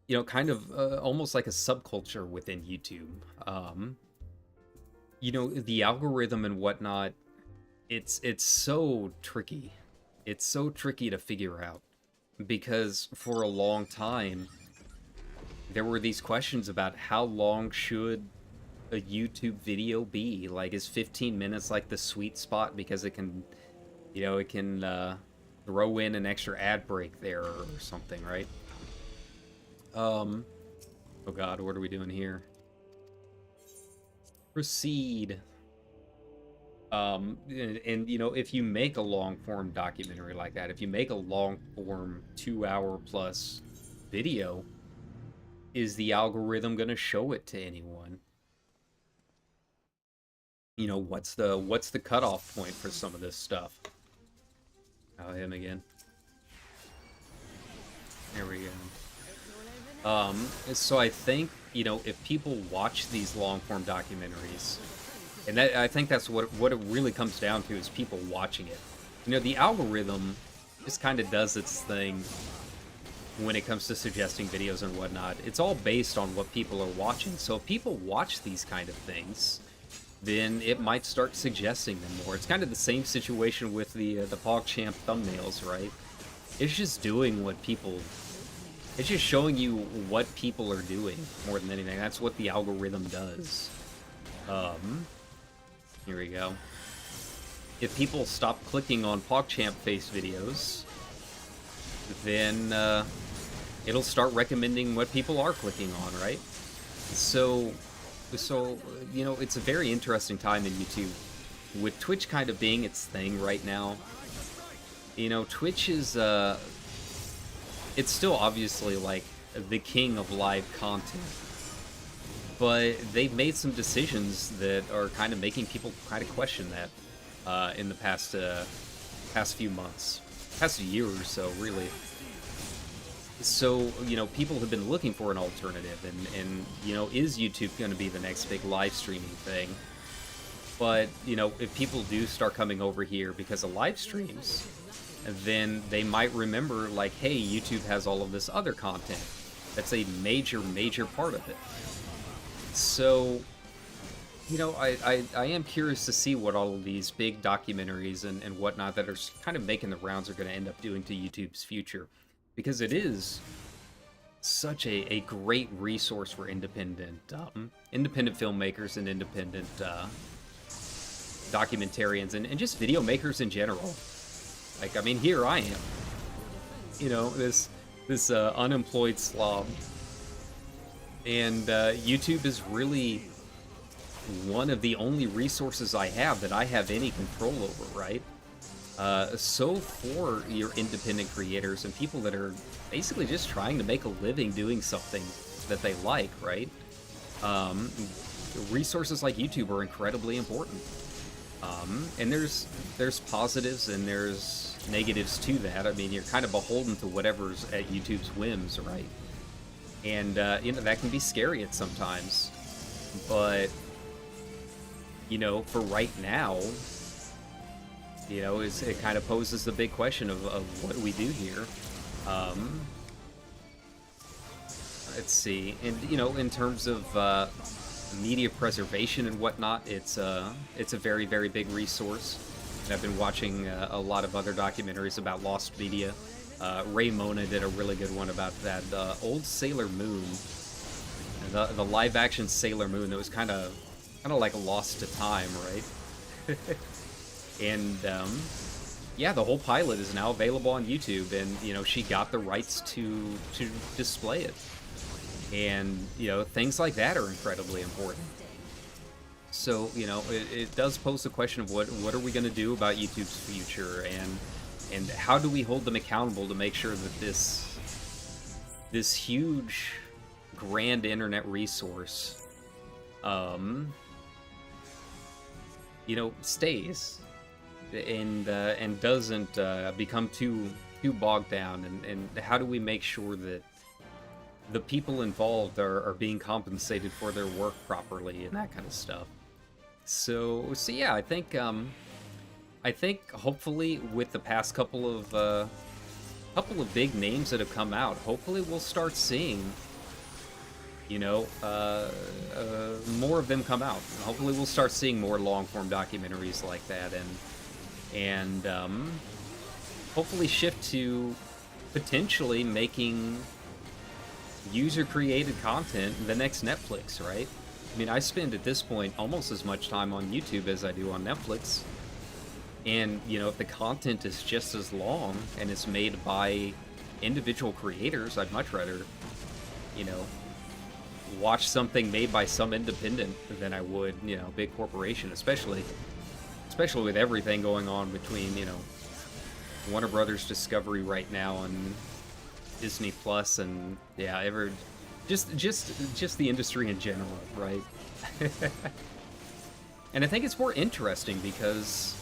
you know, kind of almost like a subculture within YouTube. You know, the algorithm and whatnot, it's so tricky. It's so tricky to figure out, because for a long time there were these questions about how long should a YouTube video be. Like, is 15 minutes like the sweet spot because it can, you know, it can throw in an extra ad break there or something, right? Oh god, what are we doing here? Proceed. And you know, if you make a long-form documentary like that, if you make a long-form 2-hour plus video, is the algorithm going to show it to anyone? You know, what's the cutoff point for some of this stuff? Oh, him again. There we go. So I think, you know, if people watch these long-form documentaries, and I think that's what it really comes down to, is people watching it. You know, the algorithm just kind of does its thing when it comes to suggesting videos and whatnot. It's all based on what people are watching. So if people watch these kind of things, then it might start suggesting them more. It's kind of the same situation with the PogChamp thumbnails, right? It's just doing what people... It's just showing you what people are doing more than anything. That's what the algorithm does. Here we go. If people stop clicking on PogChamp-faced videos, then it'll start recommending what people are clicking on, right? So you know, it's a very interesting time in YouTube, with Twitch kind of being its thing right now. You know, Twitch is it's still obviously like the king of live content, but they've made some decisions that are kind of making people kind of question that in the past few months, past year or so, really. So, you know, people have been looking for an alternative, and you know, is YouTube going to be the next big live streaming thing? But, you know, if people do start coming over here because of live streams, then they might remember, like, hey, YouTube has all of this other content that's a major part of it. So, you know, I am curious to see what all of these big documentaries and whatnot that are kind of making the rounds are going to end up doing to YouTube's future. Because it is such a great resource for independent filmmakers and independent documentarians and just video makers in general. Like, I mean, here I am, you know, this unemployed slob, and YouTube is really one of the only resources I have that I have any control over, right? So for your independent creators and people that are basically just trying to make a living doing something that they like, right? Um, Resources like YouTube are incredibly important. And there's positives and there's negatives to that. I mean, you're kind of beholden to whatever's at YouTube's whims, right? And that can be scary at sometimes. But for right now, it kind of poses the big question of what do we do here. Um, let's see, and in terms of media preservation and whatnot, it's a very, very big resource. And I've been watching a lot of other documentaries about lost media. Ray Mona did a really good one about that old Sailor Moon, the live action Sailor Moon that was kind of like lost to time, right? And yeah, the whole pilot is now available on YouTube, and she got the rights to display it. And things like that are incredibly important. So it does pose the question of what are we going to do about YouTube's future, and how do we hold them accountable to make sure that this huge grand internet resource stays and doesn't become too bogged down, and how do we make sure that the people involved are being compensated for their work properly and that kind of stuff. So yeah, I think hopefully with the past couple of big names that have come out, hopefully we'll start seeing more of them come out. Hopefully we'll start seeing more long-form documentaries like that, and hopefully shift to potentially making user-created content the next Netflix, right? I mean, I spend at this point almost as much time on YouTube as I do on Netflix. And, if the content is just as long and it's made by individual creators, I'd much rather, watch something made by some independent than I would, big corporation, especially with everything going on between, Warner Brothers Discovery right now and Disney Plus, and yeah, just the industry in general, right? And I think it's more interesting because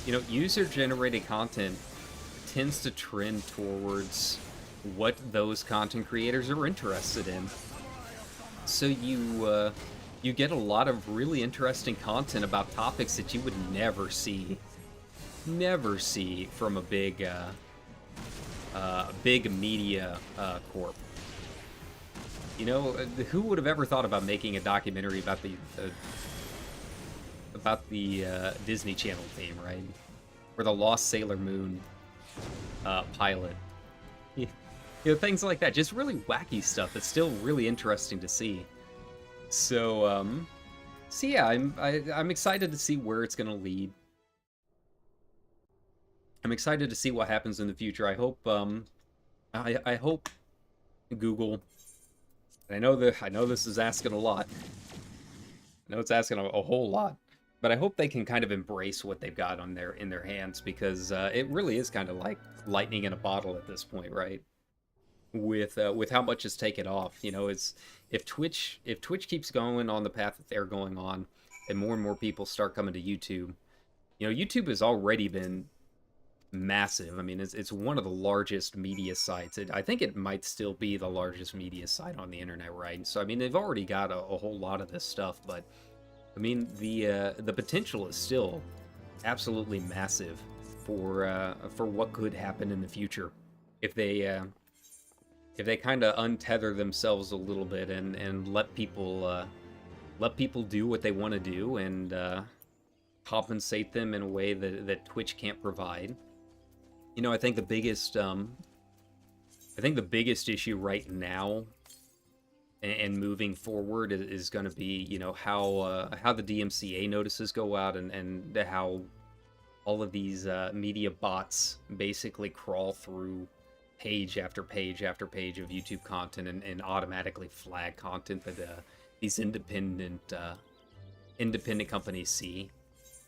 user-generated content tends to trend towards what those content creators are interested in. So you get a lot of really interesting content about topics that you would never see from a big media corp. Who would have ever thought about making a documentary about the Disney Channel theme, right? Or the Lost Sailor Moon pilot. Things like that. Just really wacky stuff that's still really interesting to see. So yeah, I'm excited to see where it's gonna lead. I'm excited to see what happens in the future. I hope I hope Google. I know this is asking a lot. I know it's asking a whole lot, but I hope they can kind of embrace what they've got in their hands, because it really is kind of like lightning in a bottle at this point, right? With how much is taken off, it's if Twitch keeps going on the path that they're going on, and more people start coming to YouTube. YouTube has already been massive. I mean, it's one of the largest media sites. I think it might still be the largest media site on the internet, right? So I mean, they've already got a whole lot of this stuff, but I mean, the potential is still absolutely massive for what could happen in the future if they kind of untether themselves a little bit and let people do what they want to do, and compensate them in a way that Twitch can't provide. I think the biggest issue right now and moving forward is going to be, how the DMCA notices go out, and how all of these media bots basically crawl through page after page after page of YouTube content and automatically flag content that these independent companies see.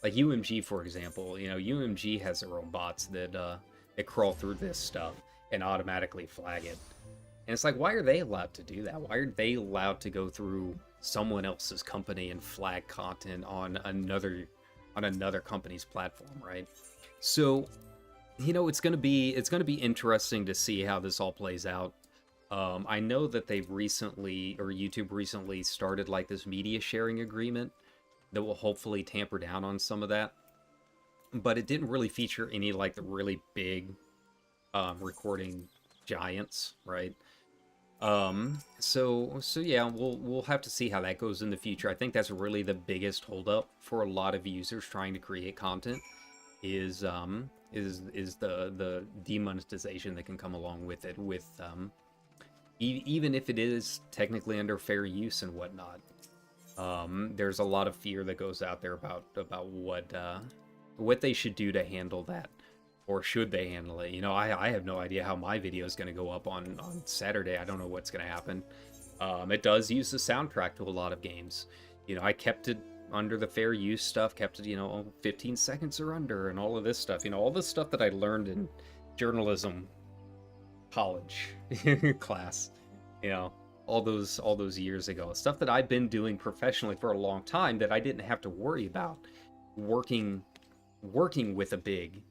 like UMG, for example, you know, UMG has their own bots that crawl through this stuff and automatically flag it. And it's like, why are they allowed to do that? Why are they allowed to go through someone else's company and flag content on another company's platform, right? So, you know, it's gonna be interesting to see how this all plays out. I know that they've recently, or YouTube recently, started like this media sharing agreement that will hopefully tamper down on some of that. But it didn't really feature any like the really big recording giants, right? So yeah, we'll have to see how that goes in the future. I think that's really the biggest holdup for a lot of users trying to create content is the demonetization that can come along with it, with even if it is technically under fair use and whatnot. There's a lot of fear that goes out there about what they should do to handle that. Or should they handle it? You know, I have no idea how my video is going to go up on Saturday. I don't know what's going to happen. It does use the soundtrack to a lot of games. You know, I kept it under the fair use stuff, kept it, you know, 15 seconds or under, and all of this stuff. You know, all the stuff that I learned in journalism college class. You know, all those years ago. Stuff that I've been doing professionally for a long time that I didn't have to worry about working with a big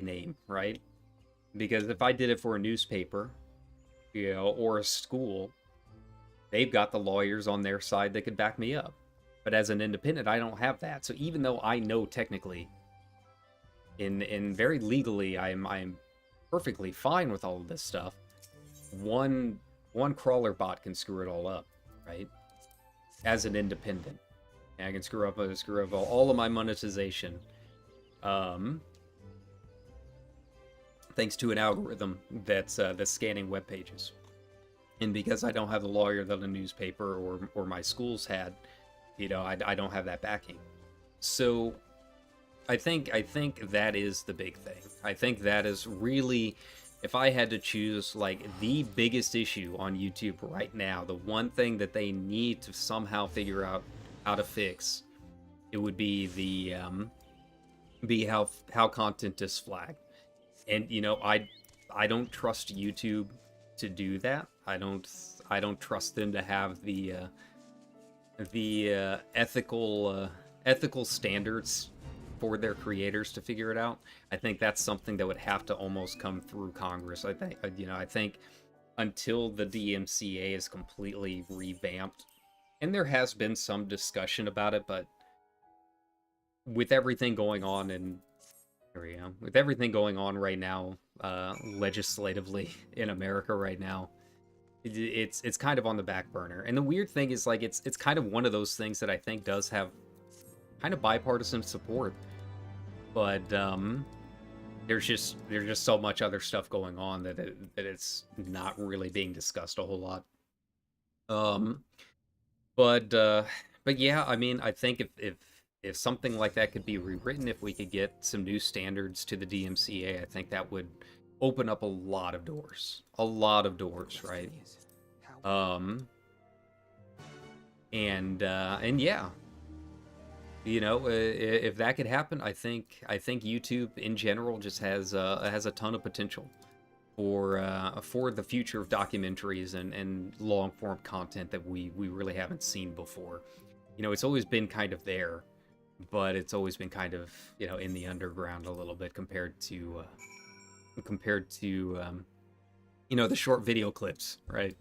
name, right? Because if I did it for a newspaper, you know, or a school, they've got the lawyers on their side that could back me up. But as an independent, I don't have that. So even though I know technically, in very legally, I'm perfectly fine with all of this stuff, one crawler bot can screw it all up, right? As an independent, and I can screw up all of my monetization. Thanks to an algorithm that's scanning web pages, and because I don't have the lawyer that a newspaper or my schools had, you know, I don't have that backing. So I think that is the big thing. I think that is really, if I had to choose like the biggest issue on YouTube right now, the one thing that they need to somehow figure out how to fix, it would be how content is flagged. And you know, I don't trust YouTube to do that. I don't trust them to have the ethical standards for their creators to figure it out. I think that's something that would have to almost come through Congress. I think until the DMCA is completely revamped, and there has been some discussion about it, but with everything going on right now, legislatively in America right now, it's kind of on the back burner. And the weird thing is, like, it's kind of one of those things that I think does have kind of bipartisan support, but there's just so much other stuff going on that it's not really being discussed a whole lot. But yeah, I mean, I think if something like that could be rewritten, if we could get some new standards to the DMCA, I think that would open up a lot of doors, right? And yeah, you know, if that could happen, I think YouTube in general just has a ton of potential for the future of documentaries and long form content that we really haven't seen before. You know, it's always been kind of there, but it's always been kind of, you know, in the underground a little bit compared to you know, the short video clips, right?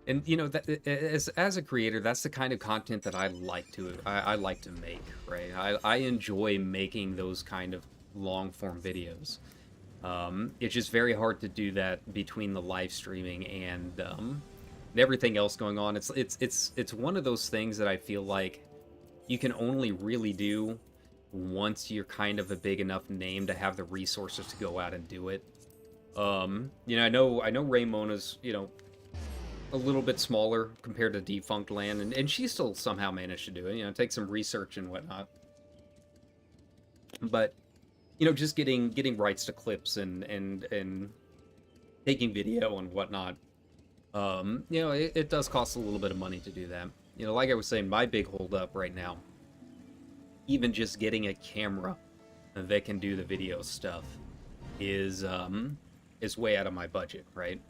And you know, that as a creator, that's the kind of content that I like to make, right? I enjoy making those kind of long form videos. It's just very hard to do that between the live streaming and everything else going on. It's one of those things that I feel like you can only really do once you're kind of a big enough name to have the resources to go out and do it. You know, I know Raymona's, you know, a little bit smaller compared to Defunct Land, and she still somehow managed to do it, you know, take some research and whatnot. But, you know, just getting rights to clips and taking video and whatnot, you know, it does cost a little bit of money to do that. you know, like I was saying, my big holdup right now, even just getting a camera that can do the video stuff, is way out of my budget, right?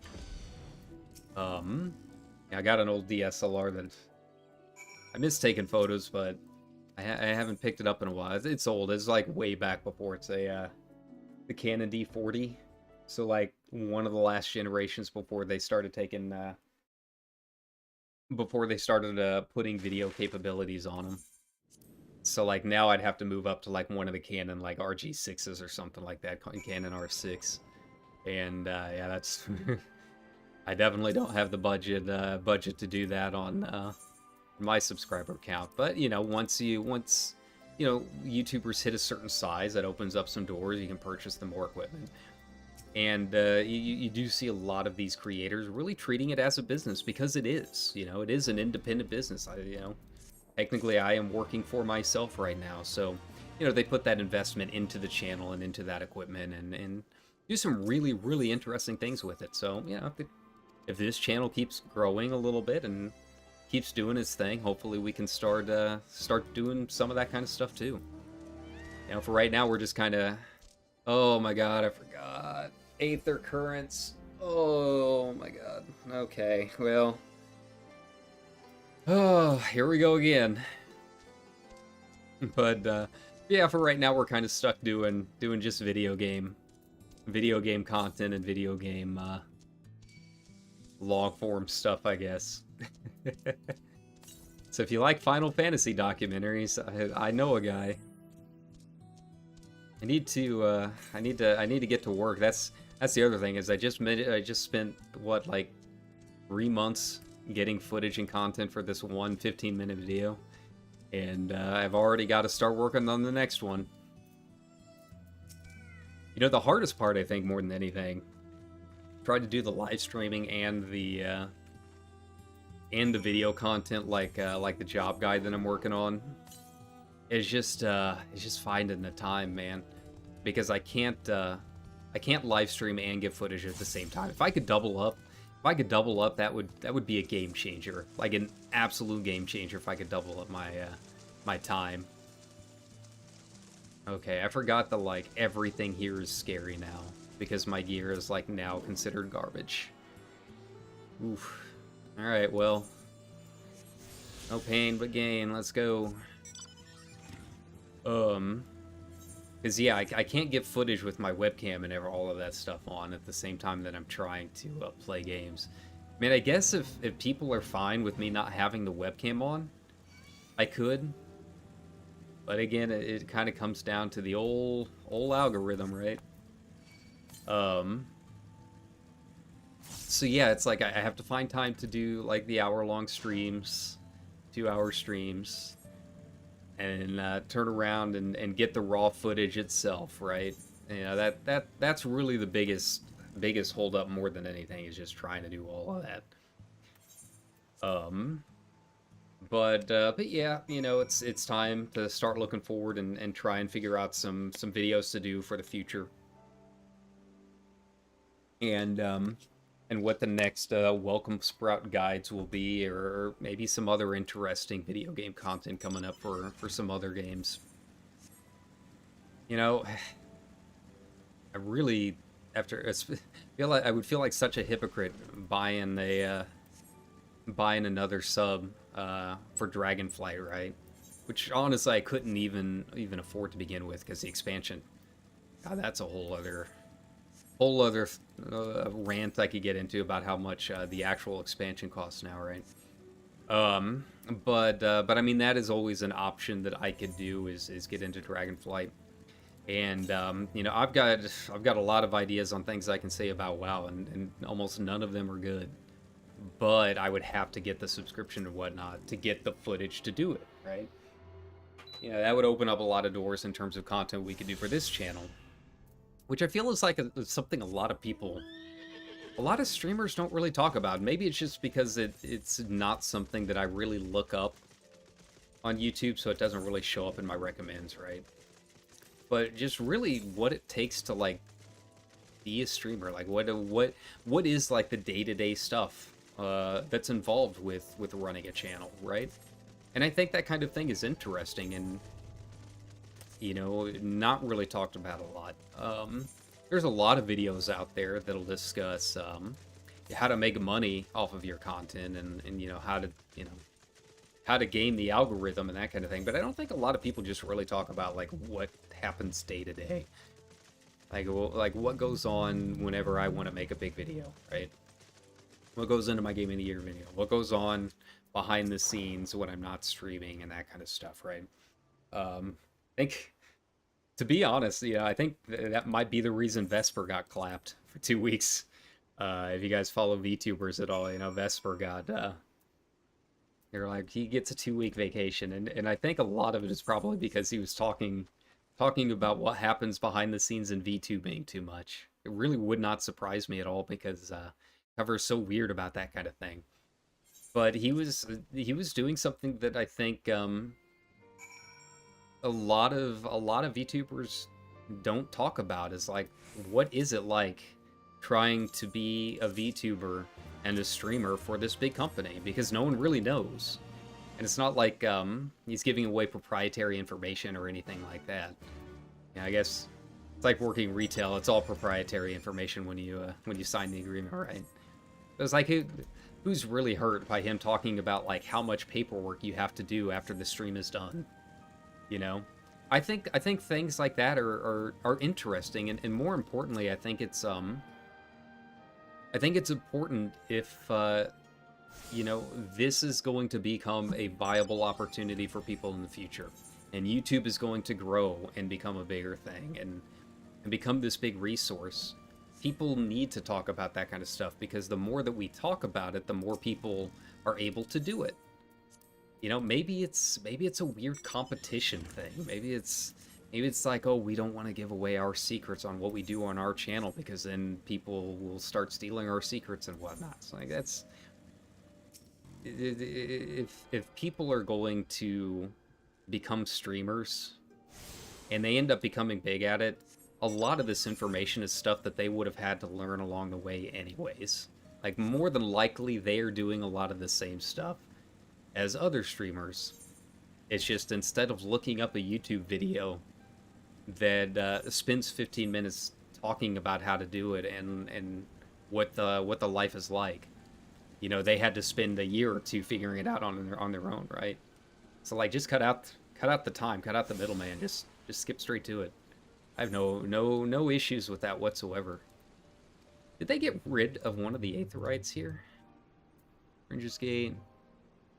I got an old DSLR that I miss taking photos, but I haven't picked it up in a while. It's old. It's like way back before. It's the Canon D40. So like one of the last generations before they started taking putting video capabilities on them. So like now I'd have to move up to like one of the Canon like RG6s or something like that, Canon R6. And yeah, that's I definitely don't have the budget to do that on my subscriber count. But you know, once you know, YouTubers hit a certain size, that opens up some doors. You can purchase them more equipment. And you do see a lot of these creators really treating it as a business, because it is. You know, it is an independent business. You know, technically I am working for myself right now. So, you know, they put that investment into the channel and into that equipment and do some really, really interesting things with it. So, you know, if this channel keeps growing a little bit and keeps doing its thing, hopefully we can start doing some of that kind of stuff too. You know, for right now, we're just kind of... Oh my god, I forgot. Aether currents. Oh my god. Okay, well. Oh, here we go again. But, yeah, for right now, we're kind of stuck doing just video game content and video game, long form stuff, I guess. So if you like Final Fantasy documentaries, I know a guy. I need to get to work. That's the other thing, is I just spent what, like 3 months getting footage and content for this one 15-minute video, and I've already got to start working on the next one. You know, the hardest part, I think, more than anything, tried to do the live streaming and the video content, like the job guide that I'm working on. It's just finding the time, man, because I can't live stream and get footage at the same time. If I could double up, that would be a game changer, like an absolute game changer. If I could double up my time. Okay, I forgot that like everything here is scary now because my gear is like now considered garbage. Oof. All right, well, no pain but gain. Let's go. Because yeah, I can't get footage with my webcam and all of that stuff on at the same time that I'm trying to play games. I mean, I guess if people are fine with me not having the webcam on, I could. But again, it kind of comes down to the old algorithm, right? So yeah, it's like I have to find time to do like the hour-long streams, 2-hour streams, and turn around and get the raw footage itself, right? You know, that's really the biggest holdup more than anything, is just trying to do all of that. But yeah, you know, it's time to start looking forward and try and figure out some videos to do for the future. And what the next Welcome Sprout guides will be, or maybe some other interesting video game content coming up for some other games. You know, I really, I would feel like such a hypocrite buying another sub for Dragonflight, right? Which honestly I couldn't even afford to begin with, because the expansion, God, that's a whole other rant I could get into about how much the actual expansion costs now, right? But I mean, that is always an option that I could do, is get into Dragonflight. And you know, I've got a lot of ideas on things I can say about WoW, and almost none of them are good. But I would have to get the subscription and whatnot to get the footage to do it, right? You know, that would open up a lot of doors in terms of content we could do for this channel, which I feel is like something a lot of streamers don't really talk about. Maybe it's just because it's not something that I really look up on YouTube, so it doesn't really show up in my recommends, right? But just really what it takes to like be a streamer, like what is like the day-to-day stuff that's involved with running a channel, right? And I think that kind of thing is interesting and, you know, not really talked about a lot. There's a lot of videos out there that'll discuss how to make money off of your content and you know, how to, you know, how to game the algorithm and that kind of thing. But I don't think a lot of people just really talk about, like, what happens day to day. Like what goes on whenever I want to make a big video, right? What goes into my Game of the Year video? What goes on behind the scenes when I'm not streaming and that kind of stuff, right? I think, to be honest, yeah, I think that might be the reason Vesper got clapped for 2 weeks. If you guys follow VTubers at all, you know, Vesper got, they're like, he gets a 2-week vacation. And I think a lot of it is probably because he was talking about what happens behind the scenes in VTubing too much. It really would not surprise me at all because Cover's so weird about that kind of thing. But he was doing something that I think a lot of VTubers don't talk about, is like, what is it like trying to be a VTuber and a streamer for this big company? Because no one really knows. And it's not like he's giving away proprietary information or anything like that. Yeah, I guess it's like working retail. It's all proprietary information when you sign the agreement, right? It's like, who's really hurt by him talking about, like, how much paperwork you have to do after the stream is done? You know, I think things like that are interesting, and more importantly, I think it's important if you know, this is going to become a viable opportunity for people in the future, and YouTube is going to grow and become a bigger thing and become this big resource. People need to talk about that kind of stuff, because the more that we talk about it, the more people are able to do it. You know, maybe it's a weird competition thing. Maybe it's like, oh, we don't want to give away our secrets on what we do on our channel, because then people will start stealing our secrets and whatnot. So, like, that's, if people are going to become streamers and they end up becoming big at it, a lot of this information is stuff that they would have had to learn along the way anyways. Like, more than likely, they are doing a lot of the same stuff as other streamers. It's just, instead of looking up a YouTube video that spends 15 minutes talking about how to do it and what the life is like, you know, they had to spend a year or two figuring it out on their own, right? So, like, just cut out the time, cut out the middleman, just skip straight to it. I have no issues with that whatsoever. Did they get rid of one of the Aetherites here? Ranger's Gate.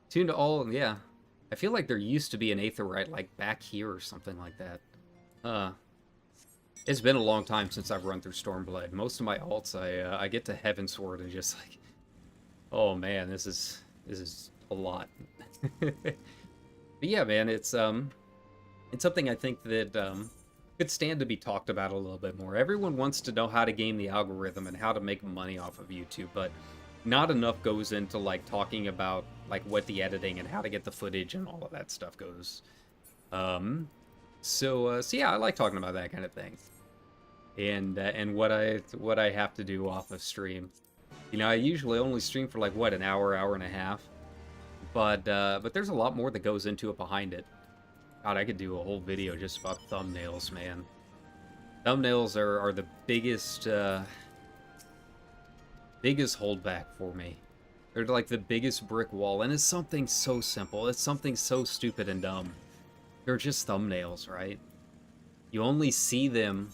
Tune to all, yeah. I feel like there used to be an Aetherite, like, back here or something like that. It's been a long time since I've run through Stormblood. Most of my alts, I get to Heavensward and just like, oh man, this is a lot. But yeah, man, it's something I think that could stand to be talked about a little bit more. Everyone wants to know how to game the algorithm and how to make money off of YouTube, but not enough goes into, like, talking about, like, what the editing and how to get the footage and all of that stuff goes. So yeah, I like talking about that kind of thing, and what I have to do off of stream. You know, I usually only stream for, like, what, an hour and a half, but there's a lot more that goes into it behind it. God, I could do a whole video just about thumbnails, man. Thumbnails are the biggest holdback for me. They're like the biggest brick wall, and it's something so simple. It's something so stupid and dumb. They're just thumbnails, right? You only see them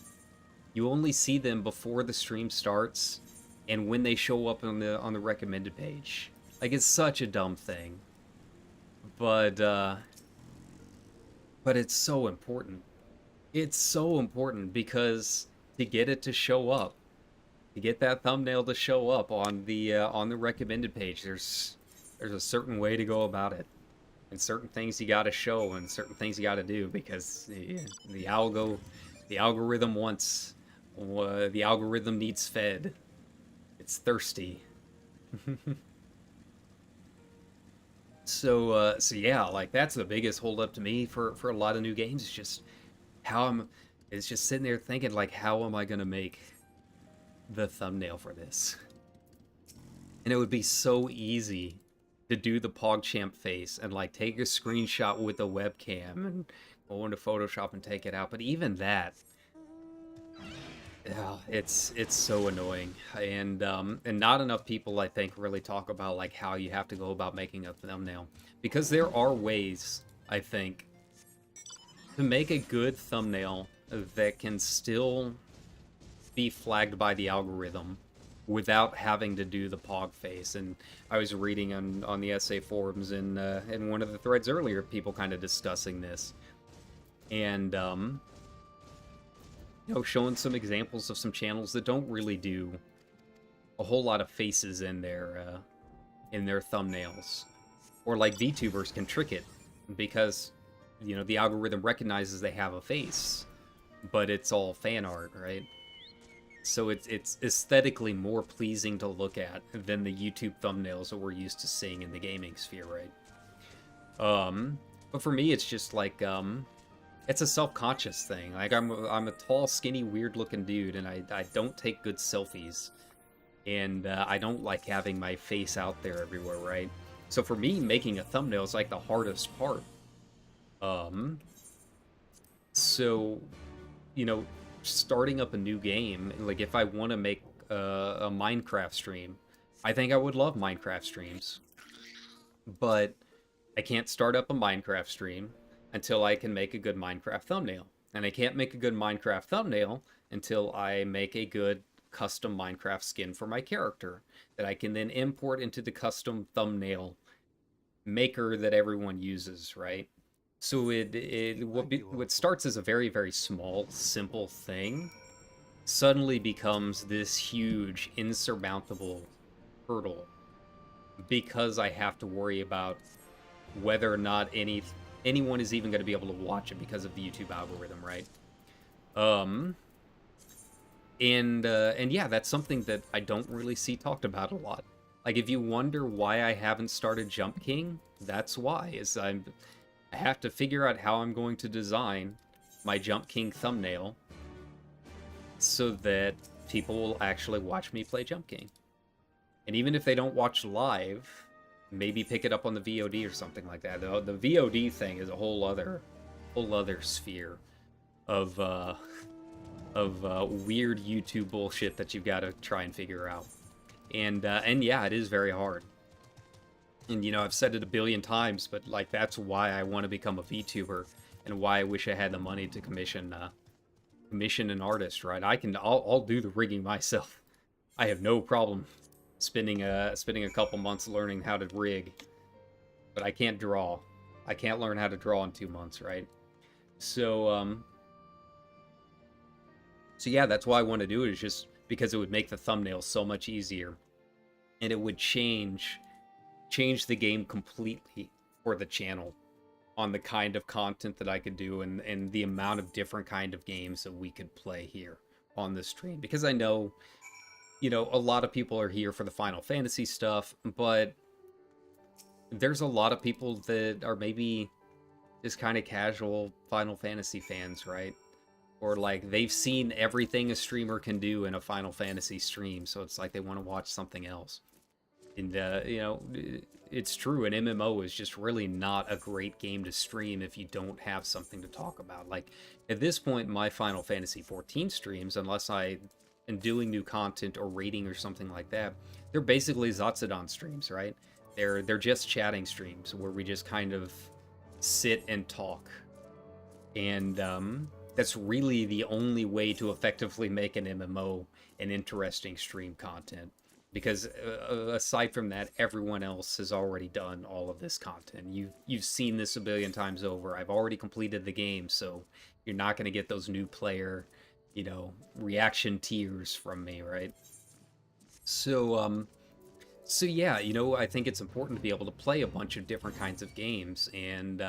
before the stream starts and when they show up on the recommended page. Like, it's such a dumb thing. But it's so important. It's so important, because to get it to show up, to get that thumbnail to show up on the recommended page, there's a certain way to go about it, and certain things you got to show and certain things you got to do, because the algorithm wants, the algorithm needs fed. It's thirsty. So yeah, like, that's the biggest holdup to me for a lot of new games. It's just it's just sitting there thinking, like, how am I gonna make the thumbnail for this? And it would be so easy to do the PogChamp face and like take a screenshot with a webcam and go into Photoshop and take it out. But even that, yeah, it's so annoying, and not enough people, I think, really talk about like how you have to go about making a thumbnail, because there are ways, I think, to make a good thumbnail that can still be flagged by the algorithm without having to do the pog face. And I was reading on the SA forums in one of the threads earlier, people kind of discussing this, and you know, showing some examples of some channels that don't really do a whole lot of faces in their thumbnails, or like VTubers can trick it because, you know, the algorithm recognizes they have a face, but it's all fan art, right? So it's aesthetically more pleasing to look at than the YouTube thumbnails that we're used to seeing in the gaming sphere, right? But for me, it's just like it's a self-conscious thing. Like I'm a tall, skinny, weird-looking dude, and I don't take good selfies, and I don't like having my face out there everywhere, right? So for me, making a thumbnail is like the hardest part. So, you know, starting up a new game, like if I want to make a Minecraft stream, I think I would love Minecraft streams, but I can't start up a Minecraft stream until I can make a good Minecraft thumbnail. And I can't make a good Minecraft thumbnail until I make a good custom Minecraft skin for my character that I can then import into the custom thumbnail maker that everyone uses, right? So what starts as a very, very small, simple thing suddenly becomes this huge, insurmountable hurdle, because I have to worry about whether or not anyone is even going to be able to watch it because of the YouTube algorithm, right? And yeah, that's something that I don't really see talked about a lot. Like, if you wonder why I haven't started Jump King, that's why. I have to figure out how I'm going to design my Jump King thumbnail so that people will actually watch me play Jump King. And even if they don't watch live, maybe pick it up on the VOD or something like that. The VOD thing is a whole other sphere of weird YouTube bullshit that you've got to try and figure out. And yeah, it is very hard. And, you know, I've said it a billion times, but like that's why I want to become a VTuber, and why I wish I had the money to commission an artist, right? I'll do the rigging myself. I have no problem spending a couple months learning how to rig, but I can't draw. I can't learn how to draw in 2 months, right? So yeah, that's why I want to do it, is just because it would make the thumbnail so much easier, and it would change the game completely for the channel on the kind of content that I could do, and the amount of different kind of games that we could play here on the stream. Because I know, you know, a lot of people are here for the Final Fantasy stuff, but there's a lot of people that are maybe just kind of casual Final Fantasy fans, right? Or like they've seen everything a streamer can do in a Final Fantasy stream, so it's like they want to watch something else. And, you know, it's true, an MMO is just really not a great game to stream if you don't have something to talk about. Like, at this point, my Final Fantasy XIV streams, unless I am doing new content or raiding or something like that, they're basically Zatsudon streams, right? They're just chatting streams where we just kind of sit and talk. And that's really the only way to effectively make an MMO an interesting stream content. Because aside from that, everyone else has already done all of this content. You've seen this a billion times over. I've already completed the game, so you're not going to get those new player, you know, reaction tears from me, right? So yeah, you know, I think it's important to be able to play a bunch of different kinds of games and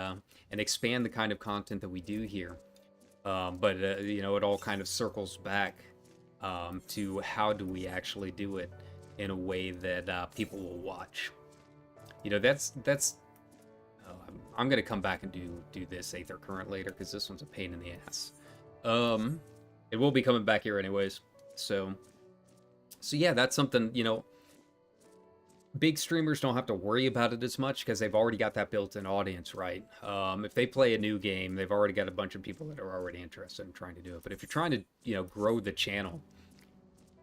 expand the kind of content that we do here. But you know, it all kind of circles back to how do we actually do it in a way that people will watch. You know, that's I'm gonna come back and do this Aether Current later, because this one's a pain in the ass. It will be coming back here anyways. So yeah, that's something, you know, big streamers don't have to worry about it as much because they've already got that built-in audience, right? If they play a new game, they've already got a bunch of people that are already interested in trying to do it. But if you're trying to, grow the channel,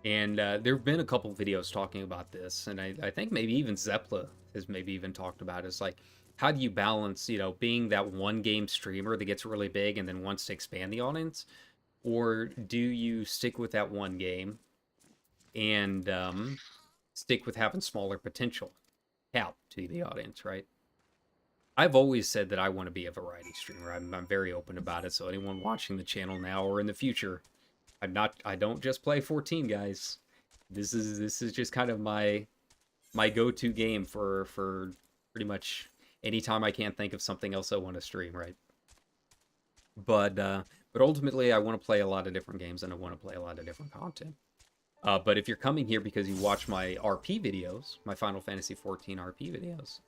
and there have been a couple videos talking about this, and I think maybe even Zepla has maybe even talked about it. It's like, how do you balance, being that one game streamer that gets really big and then wants to expand the audience? Or do you stick with that one game and stick with having smaller potential cap to the audience, right? I've always said that I want to be a variety streamer. I'm very open about it. So anyone watching the channel now or in the future, I don't just play 14, guys. This is just kind of my go-to game for pretty much anytime I can't think of something else I want to stream, right? But ultimately, I want to play a lot of different games and I want to play a lot of different content. But if you're coming here because you watch my RP videos, my Final Fantasy XIV RP videos,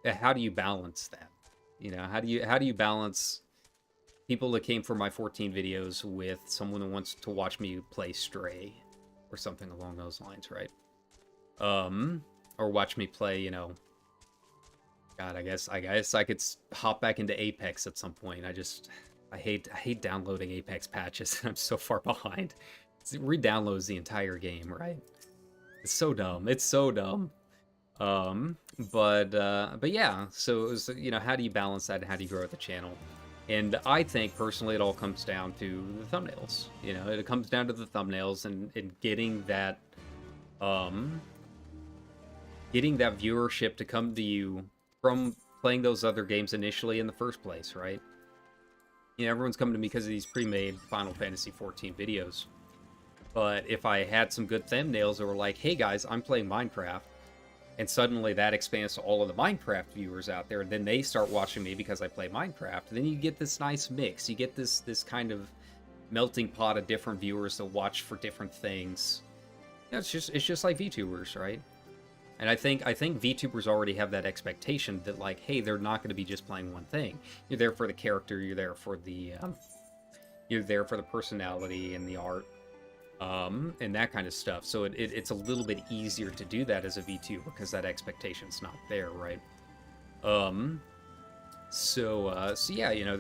how do you balance that? How do you balance people that came for my 14 videos with someone that wants to watch me play Stray or something along those lines, right? Or watch me play, God, I guess I could hop back into Apex at some point. I hate downloading Apex patches. I'm so far behind. It re-downloads the entire game, right? It's so dumb. It's so dumb. But yeah. So it was, how do you balance that and how do you grow the channel? And I think personally, it all comes down to the thumbnails. It comes down to the thumbnails and getting that viewership to come to you from playing those other games initially in the first place, right? Everyone's coming to me because of these pre-made Final Fantasy XIV videos. But if I had some good thumbnails that were like, hey guys, I'm playing Minecraft, and suddenly that expands to all of the Minecraft viewers out there, and then they start watching me because I play Minecraft, then you get this nice mix. You get this kind of melting pot of different viewers that watch for different things. It's just like VTubers, right? And I think VTubers already have that expectation that, like, hey, they're not going to be just playing one thing. You're there for the character, you're there for the personality and the art, and that kind of stuff. So it's a little bit easier to do that as a VTuber because that expectation's not there, right? So yeah,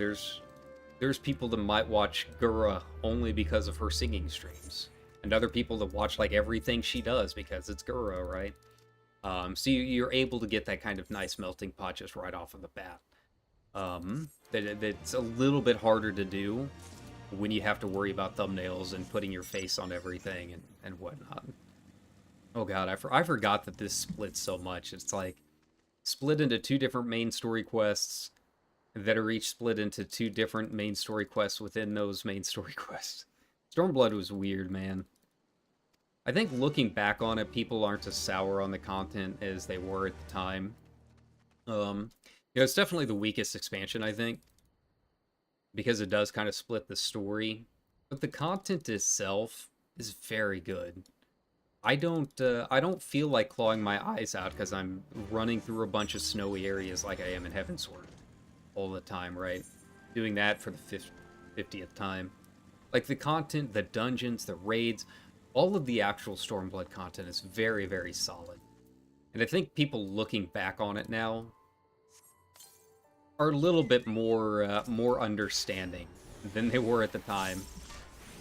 there's people that might watch Gura only because of her singing streams, and other people that watch like everything she does because it's Gura, right? So you're able to get that kind of nice melting pot just right off of the bat. That's a little bit harder to do when you have to worry about thumbnails and putting your face on everything and whatnot. Oh god, I forgot that this splits so much. It's like split into two different main story quests that are each split into two different main story quests within those main story quests. Stormblood was weird, man. I think looking back on it, people aren't as sour on the content as they were at the time. It's definitely the weakest expansion, I think, because it does kind of split the story. But the content itself is very good. I don't feel like clawing my eyes out because I'm running through a bunch of snowy areas like I am in Heavensward all the time, right? Doing that for the 50th time. Like the content, the dungeons, the raids, all of the actual Stormblood content is very, very solid. And I think people looking back on it now are a little bit more understanding than they were at the time.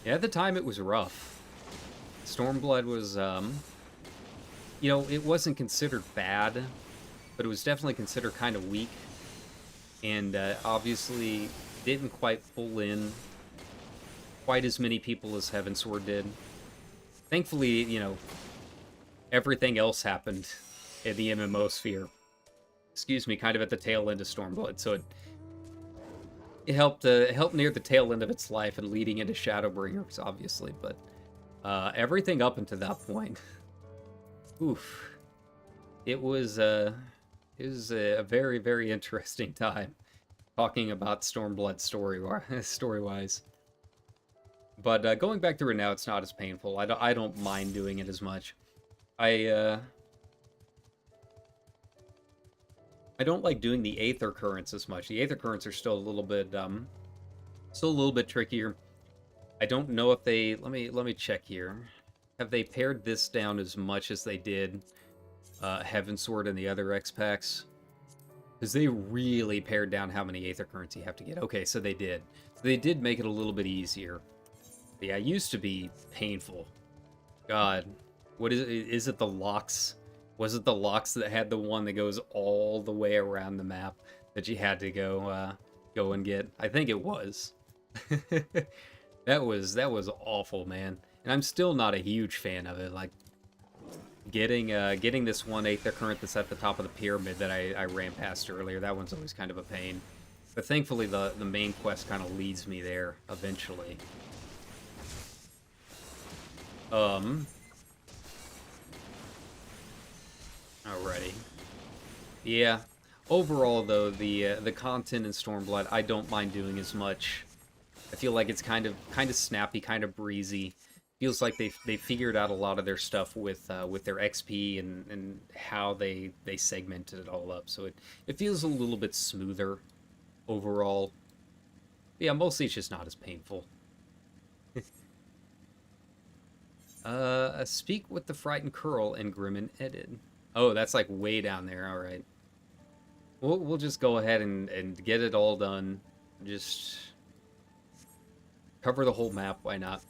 Yeah, at the time it was rough. Stormblood was, it wasn't considered bad, but it was definitely considered kind of weak. And obviously didn't quite pull in quite as many people as Heavensward did. Thankfully, everything else happened in the MMO sphere. Excuse me, kind of at the tail end of Stormblood, so it helped near the tail end of its life and leading into Shadowbringers, obviously. But everything up until that point, oof, it was a very, very interesting time talking about Stormblood story-wise. But going back through it now, it's not as painful. I don't mind doing it as much. I don't like doing the Aether Currents as much. The Aether Currents are still a little bit trickier. I don't know if they let me check here. have they pared this down as much as they did Heavensward and the other X packs? Because they really pared down how many Aether Currents you have to get. Okay, so they did. So they did make it a little bit easier. But yeah, it used to be painful. God, what is it? Is it the locks? Was it the locks that had the one that goes all the way around the map that you had to go and get? I think it was. That was awful, man. And I'm still not a huge fan of it. Like getting this one Aether Current that's at the top of the pyramid that I ran past earlier. That one's always kind of a pain. But thankfully, the main quest kind of leads me there eventually. Alrighty. Yeah. Overall, though, the content in Stormblood, I don't mind doing as much. I feel like it's kind of snappy, kind of breezy. Feels like they figured out a lot of their stuff with their XP and how they segmented it all up. So it feels a little bit smoother overall. Yeah, mostly it's just not as painful. Speak with the Frightened Curl and Grimmin Edit. Oh, that's like way down there. All right. We'll just go ahead and get it all done. Just cover the whole map. Why not?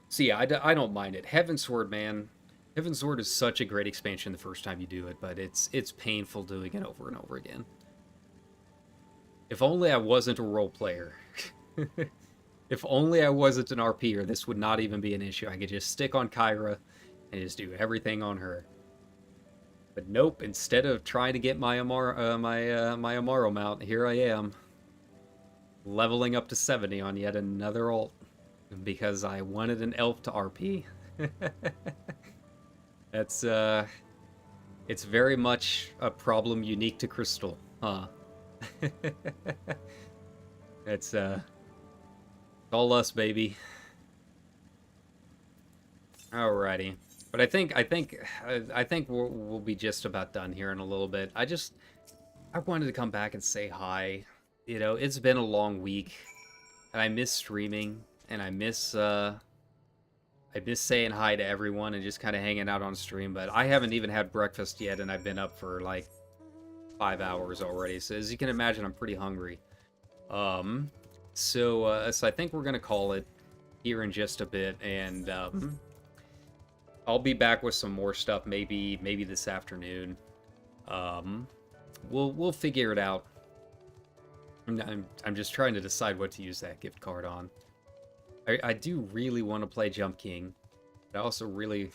So yeah, I don't mind it. Heavensward, man. Heavensward is such a great expansion the first time you do it, but it's painful doing it over and over again. If only I wasn't a role player. If only I wasn't an RPer, this would not even be an issue. I could just stick on Kyra and just do everything on her. But nope, instead of trying to get my Amaro mount, here I am. Leveling up to 70 on yet another ult. Because I wanted an elf to RP. That's, it's very much a problem unique to Crystal, huh? It's all us, baby. Alrighty. But I think we'll be just about done here in a little bit. I wanted to come back and say hi. You know, it's been a long week, and I miss streaming, and I miss saying hi to everyone and just kind of hanging out on stream. But I haven't even had breakfast yet, and I've been up for like 5 hours already. So as you can imagine, I'm pretty hungry. So I think we're gonna call it here in just a bit, and I'll be back with some more stuff maybe this afternoon. We'll figure it out. I'm just trying to decide what to use that gift card on. I do really want to play Jump King, but I also really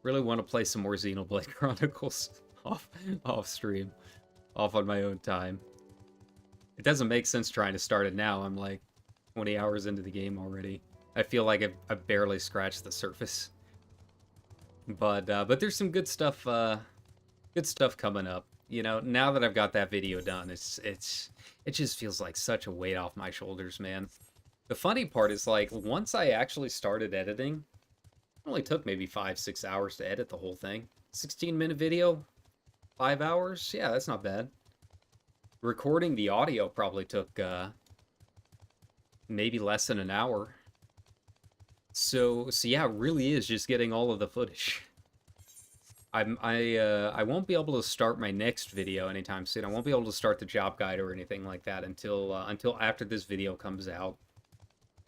want to play some more Xenoblade Chronicles off stream, off on my own time. It doesn't make sense trying to start it now. I'm like 20 hours into the game already. I feel like I've barely scratched the surface. But there's some good stuff coming up. You know, now that I've got that video done, it just feels like such a weight off my shoulders, man. The funny part is, like, once I actually started editing, it only took maybe 5-6 hours to edit the whole thing. 16-minute video, 5 hours? Yeah, that's not bad. Recording the audio probably took maybe less than an hour. So yeah, it really is just getting all of the footage. I won't be able to start my next video anytime soon. I won't be able to start the job guide or anything like that until after this video comes out.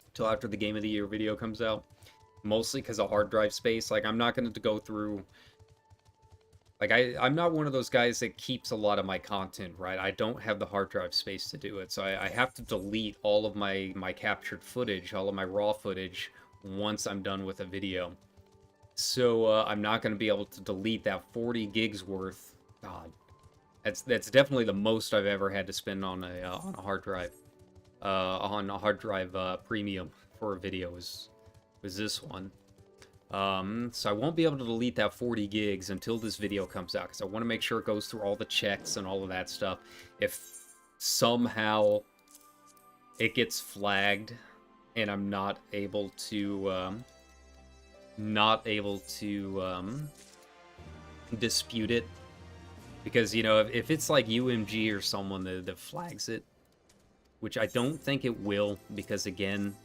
Until after the Game of the Year video comes out. Mostly because of hard drive space. Like, I'm not going to go through... Like, I'm not one of those guys that keeps a lot of my content, right? I don't have the hard drive space to do it. So I have to delete all of my captured footage, all of my raw footage, once I'm done with a video. So I'm not going to be able to delete that 40 gigs worth. God, that's definitely the most I've ever had to spend on a hard drive. On a hard drive premium for a video was this one. So I won't be able to delete that 40 gigs until this video comes out, because I want to make sure it goes through all the checks and all of that stuff. If somehow it gets flagged and I'm not able to dispute it, because, you know, if it's like UMG or someone that flags it, which I don't think it will, because again,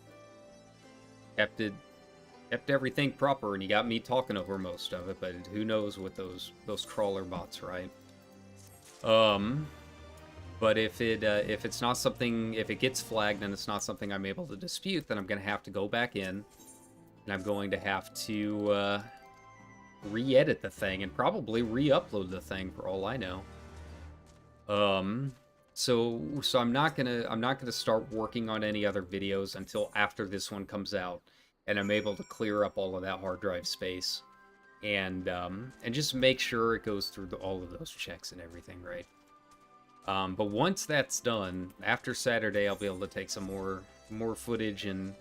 kept it kept everything proper, and you got me talking over most of it, but who knows with those crawler bots, right? But if it's not something, if it gets flagged and it's not something I'm able to dispute, then I'm gonna have to go back in, and I'm going to have to re-edit the thing and probably re-upload the thing for all I know. So I'm not gonna start working on any other videos until after this one comes out, and I'm able to clear up all of that hard drive space, and just make sure it goes through all of those checks and everything, right? But once that's done, after Saturday, I'll be able to take some more footage and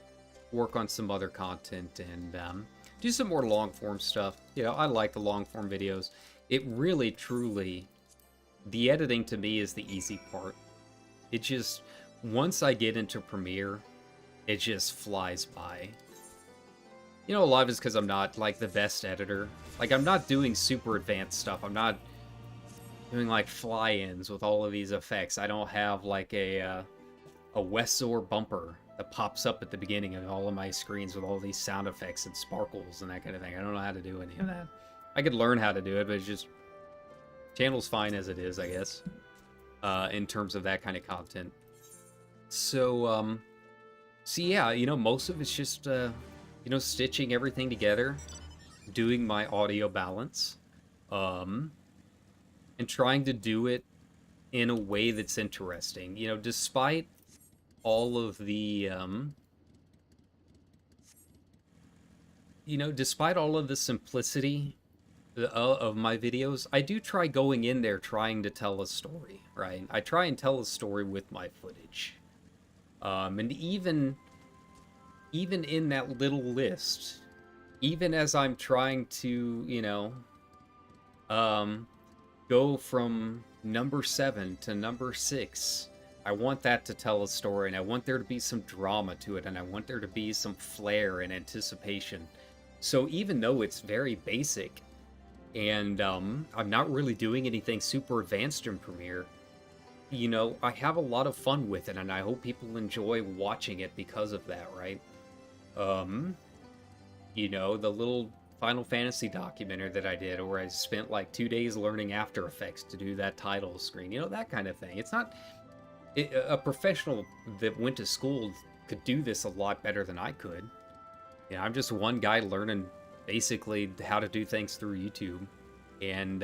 work on some other content and do some more long-form stuff. You know, I like the long-form videos. It really, truly, the editing to me is the easy part. It just, once I get into Premiere, it just flies by. You know, a lot of it's because I'm not, like, the best editor. Like, I'm not doing super advanced stuff. I'm not doing, like, fly-ins with all of these effects. I don't have, like, a Westshore bumper that pops up at the beginning of all of my screens with all these sound effects and sparkles and that kind of thing. I don't know how to do any of that. I could learn how to do it, but it's just... channel's fine as it is, I guess, in terms of that kind of content. So yeah, you know, most of it's just, you know, stitching everything together, doing my audio balance, and trying to do it in a way that's interesting. You know, despite all of the, despite all of the simplicity of my videos, I do try going in there trying to tell a story, right? I try and tell a story with my footage. And even in that little list, even as I'm trying to, you know, go from number 7 to number 6, I want that to tell a story, and I want there to be some drama to it, and I want there to be some flair and anticipation. So even though it's very basic, and I'm not really doing anything super advanced in Premiere, you know, I have a lot of fun with it, and I hope people enjoy watching it because of that, right? You know, the little Final Fantasy documentary that I did, where I spent like 2 days learning After Effects to do that title screen, you know, that kind of thing. It's not... a professional that went to school could do this a lot better than I could. You know, I'm just one guy learning basically how to do things through YouTube and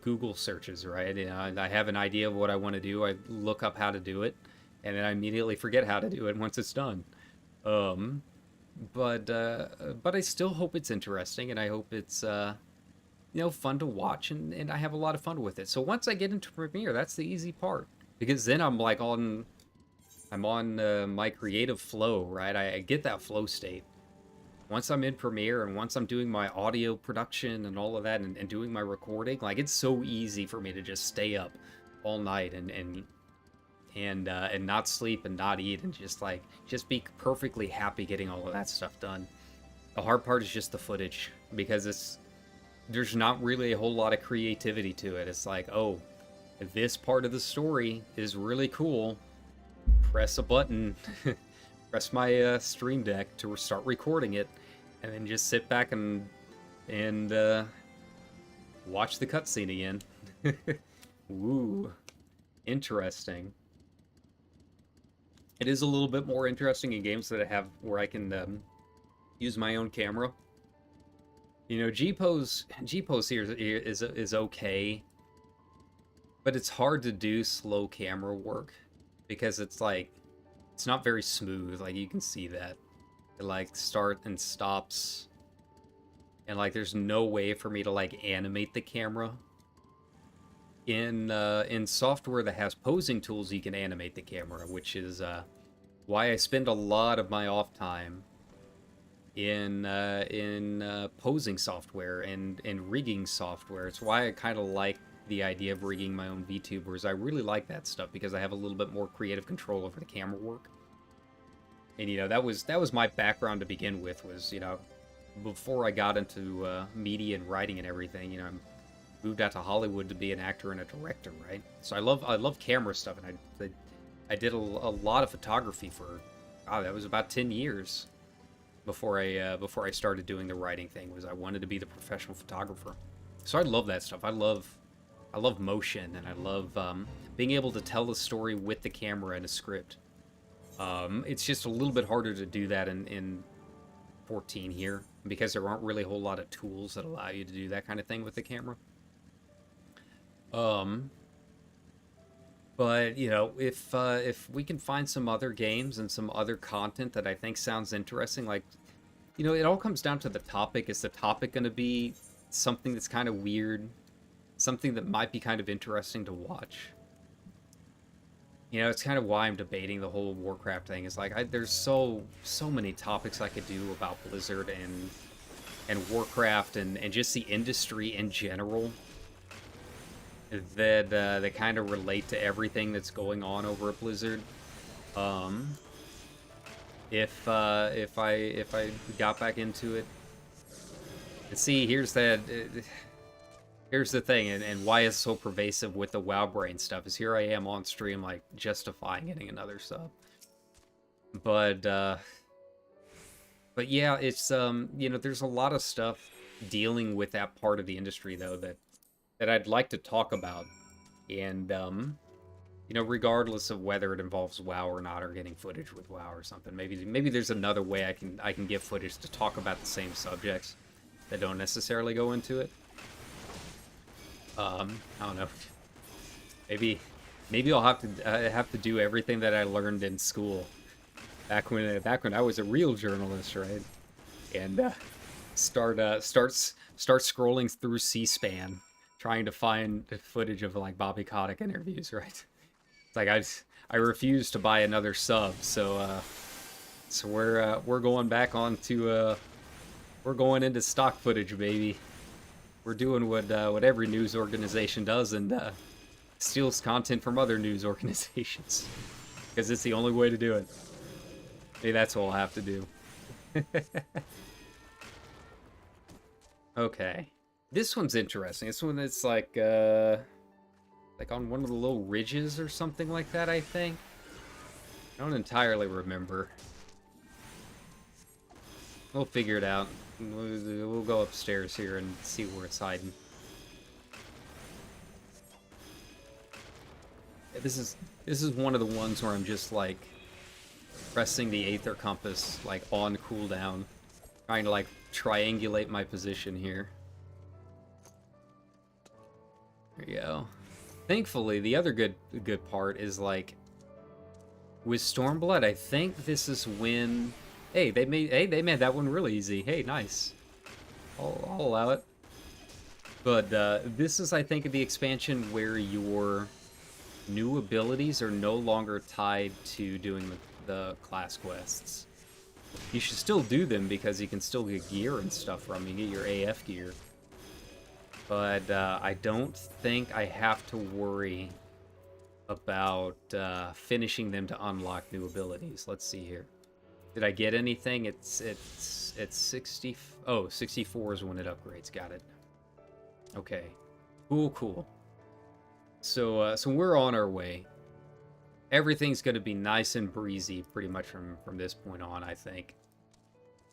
Google searches, right? You know, I have an idea of what I want to do. I look up how to do it, and then I immediately forget how to do it once it's done. But I still hope it's interesting, and I hope it's you know, fun to watch, and I have a lot of fun with it. So once I get into Premiere, that's the easy part, because then I'm like I'm on my creative flow, right? I get that flow state. Once I'm in Premiere and once I'm doing my audio production and all of that and doing my recording, like, it's so easy for me to just stay up all night and not sleep and not eat and just be perfectly happy getting all of that stuff done. The hard part is just the footage, because there's not really a whole lot of creativity to it. It's like, oh, this part of the story is really cool. Press a button, press my Stream Deck to start recording it, and then just sit back and watch the cutscene again. Woo, interesting. It is a little bit more interesting in games that I have where I can use my own camera. You know, G-Pose here is okay, but it's hard to do slow camera work because it's like, it's not very smooth. Like, you can see that it like start and stops, and like there's no way for me to like animate the camera. In software that has posing tools, you can animate the camera, which is why I spend a lot of my off time in posing software and rigging software. It's why I kind of like the idea of rigging my own VTubers. I really like that stuff because I have a little bit more creative control over the camera work. And, you know, that was my background to begin with, was, you know, before I got into media and writing and everything, you know, I moved out to Hollywood to be an actor and a director, right? So I love camera stuff, and I did a lot of photography for, that was about 10 years. before I started doing the writing thing, was I wanted to be the professional photographer. So I love that stuff. I love motion, and I love being able to tell a story with the camera and a script. It's just a little bit harder to do that in 14 here, because there aren't really a whole lot of tools that allow you to do that kind of thing with the camera. But you know, if we can find some other games and some other content that I think sounds interesting, like, you know, it all comes down to the topic. Is the topic going to be something that's kind of weird, something that might be kind of interesting to watch? You know, it's kind of why I'm debating the whole Warcraft thing. Is like, there's so many topics I could do about Blizzard and Warcraft and just the industry in general, that kind of relate to everything that's going on over at Blizzard. If I got back into it, and see, here's the thing, and why it's so pervasive with the WoW brain stuff, is here I am on stream, like, justifying getting another sub. But yeah, it's, you know, there's a lot of stuff dealing with that part of the industry, though, that I'd like to talk about. And, you know, regardless of whether it involves WoW or not, or getting footage with WoW or something, maybe there's another way I can get footage to talk about the same subjects that don't necessarily go into it. I don't know. Maybe I'll have to do everything that I learned in school back when I was a real journalist, right? And start scrolling through C-SPAN, trying to find footage of, like, Bobby Kotick interviews, right? It's like I refuse to buy another sub, so we're going back on to we're going into stock footage, baby. We're doing what every news organization does, and steals content from other news organizations, because it's the only way to do it. Maybe that's what we'll have to do. Okay. This one's interesting. This one is like on one of the little ridges or something like that, I think. I don't entirely remember. We'll figure it out. We'll go upstairs here and see where it's hiding. This is one of the ones where I'm just, like, pressing the Aether Compass, like, on cooldown, trying to, like, triangulate my position here. There you go. Thankfully, the other good part is, like, with Stormblood, I think this is when... Hey, they made that one really easy. Hey, nice. I'll allow it. But this is, I think, the expansion where your new abilities are no longer tied to doing the class quests. You should still do them, because you can still get gear and stuff from them. You get your AF gear. But I don't think I have to worry about finishing them to unlock new abilities. Let's see here. Did I get anything? It's 60. Oh, 64 is when it upgrades. Got it. Okay. Cool. So we're on our way. Everything's gonna be nice and breezy pretty much from this point on, I think.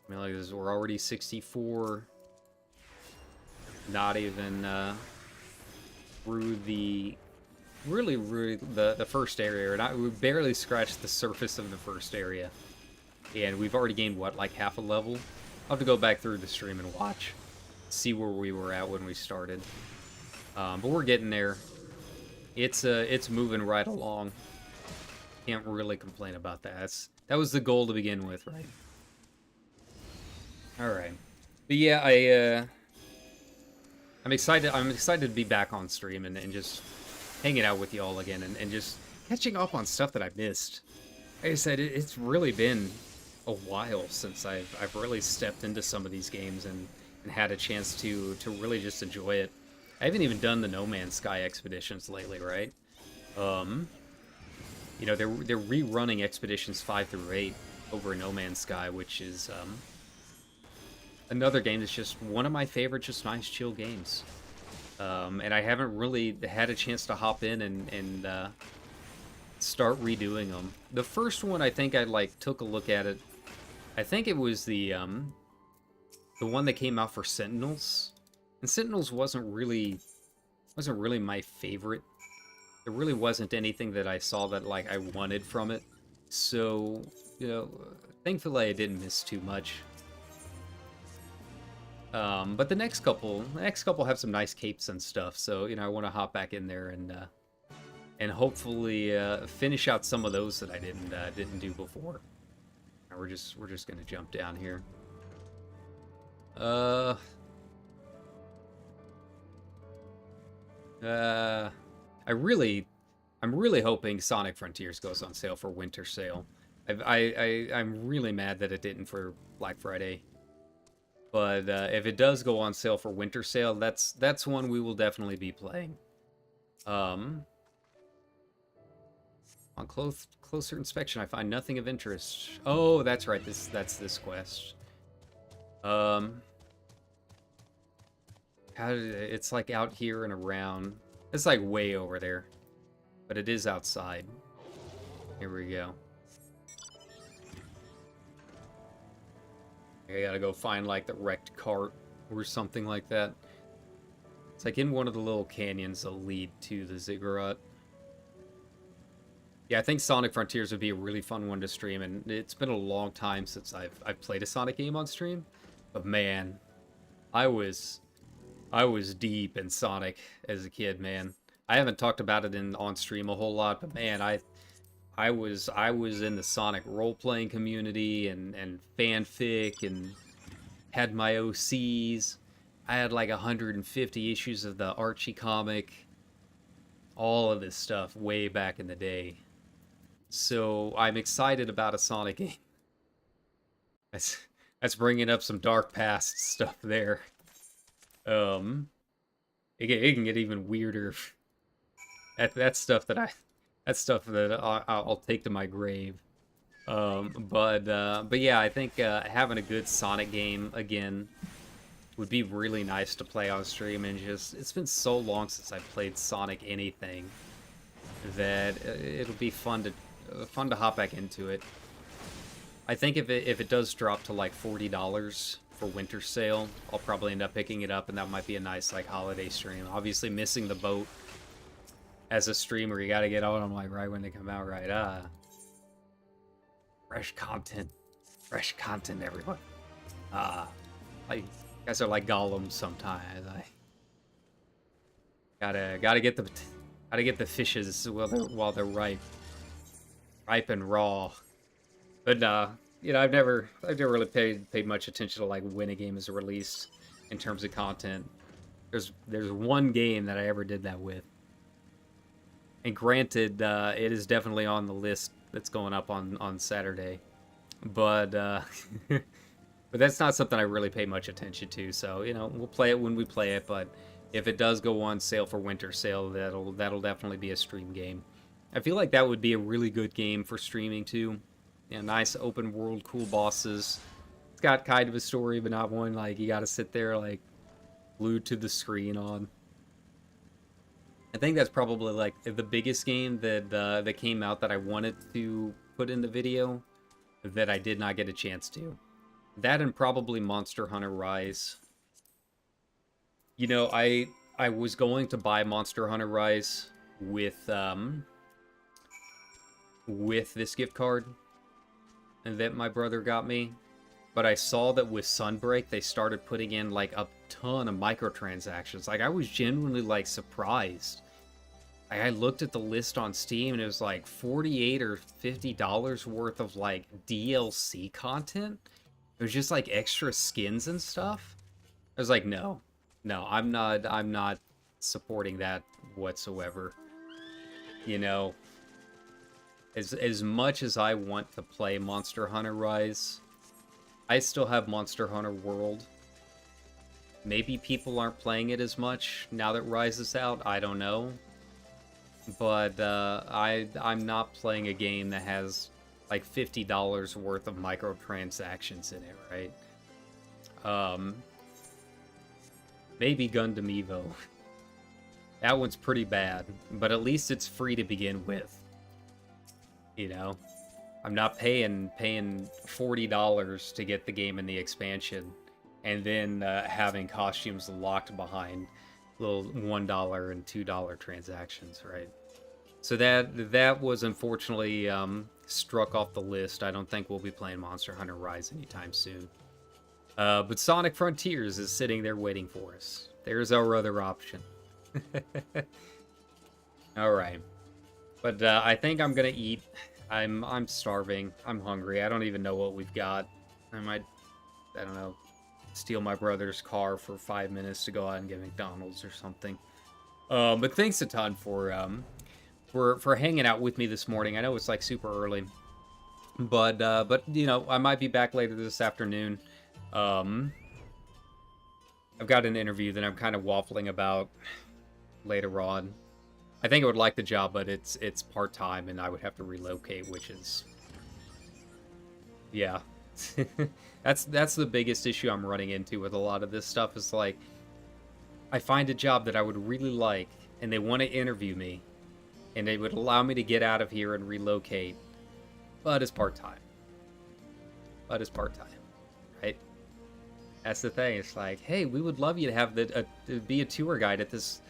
I mean, like, we're already 64. Not even through the really the first area, we barely scratched the surface of the first area, and we've already gained, what, like half a level? I'll have to go back through the stream and watch, see where we were at when we started. But we're getting there. It's moving right along. Can't really complain about that. That was the goal to begin with, right? All right. But yeah, I'm excited to be back on stream and just hanging out with y'all again, and just catching up on stuff that I missed. Like I said, it's really been a while since I've really stepped into some of these games and had a chance to really just enjoy it. I haven't even done the No Man's Sky expeditions lately, right? You know, they're rerunning expeditions 5 through 8 over No Man's Sky, which is another game that's just one of my favorite, just nice, chill games. And I haven't really had a chance to hop in and start redoing them. The first one, I think I, like, took a look at it I think it was the one that came out for Sentinels. And Sentinels wasn't really my favorite. There really wasn't anything that I saw that like I wanted from it. So, you know, thankfully I didn't miss too much. But the next couple have some nice capes and stuff. So, you know, I want to hop back in there and hopefully finish out some of those that I didn't do before. Now we're just gonna jump down here. I'm really hoping Sonic Frontiers goes on sale for winter sale. I'm really mad that it didn't for Black Friday. But if it does go on sale for winter sale, that's one we will definitely be playing. On closer inspection, I find nothing of interest. Oh, that's right. That's this quest. It's like out here and around. It's like way over there, but it is outside. Here we go. I gotta go find like the wrecked cart or something like that. It's like in one of the little canyons that lead to the ziggurat. Yeah, I think Sonic Frontiers would be a really fun one to stream, and it's been a long time since I've played a Sonic game on stream. But man, I was deep in Sonic as a kid, man. I haven't talked about it on stream a whole lot, but man, I was in the Sonic role-playing community and fanfic and had my OCs. I had like 150 issues of the Archie comic. All of this stuff way back in the day. So I'm excited about a Sonic game. That's bringing up some dark past stuff there. It can get even weirder. That's stuff that I'll take to my grave. But yeah, I think having a good Sonic game again would be really nice to play on stream. And just, it's been so long since I've played Sonic anything that it'll be fun to hop back into it. I think if it does drop to like $40 for winter sale, I'll probably end up picking it up, and that might be a nice like holiday stream. Obviously missing the boat as a streamer, you gotta get on them like right when they come out, right? Fresh content, everyone. You guys are like golems sometimes. I gotta get the fishes while they're ripe and raw. But you know, I've never really paid much attention to like when a game is released in terms of content. There's one game that I ever did that with, and granted, it is definitely on the list that's going up on Saturday, but but that's not something I really pay much attention to. So you know, we'll play it when we play it. But if it does go on sale for winter sale, that'll definitely be a stream game. I feel like that would be a really good game for streaming too. You know, nice open world, cool bosses. It's got kind of a story, but not one like you gotta sit there like glued to the screen on. I think that's probably like the biggest game that came out that I wanted to put in the video that I did not get a chance to. That and probably Monster Hunter Rise. You know, I was going to buy Monster Hunter Rise with this gift card that my brother got me, but I saw that with Sunbreak they started putting in like a ton of microtransactions. Like I was genuinely like surprised. I looked at the list on Steam and it was like $48 or $50 worth of like DLC content. It was just like extra skins and stuff. I was like, no, I'm not supporting that whatsoever. You know, as much as I want to play Monster Hunter Rise, I still have Monster Hunter World. Maybe people aren't playing it as much now that Rise is out, I don't know. But I'm not playing a game that has like $50 worth of microtransactions in it, right? Maybe Gundam Evo. That one's pretty bad, but at least it's free to begin with. You know? I'm not paying $40 to get the game in the expansion, and then having costumes locked behind little $1 and $2 transactions, right? So that was unfortunately struck off the list. I don't think we'll be playing Monster Hunter Rise anytime soon. But Sonic Frontiers is sitting there waiting for us. There's our other option. All right, but I think I'm gonna eat. I'm starving. I'm hungry. I don't even know what we've got. I don't know, steal my brother's car for 5 minutes to go out and get McDonald's or something. But thanks a ton for hanging out with me this morning. I know it's like super early, but you know, I might be back later this afternoon. I've got an interview that I'm kind of waffling about later on. I think I would like the job, but it's part-time and I would have to relocate, which is, yeah. That's the biggest issue I'm running into with a lot of this stuff. Is like, I find a job that I would really like and they want to interview me and they would allow me to get out of here and relocate, but it's part-time. Right? That's the thing. It's like, hey, we would love you to have to be a tour guide at this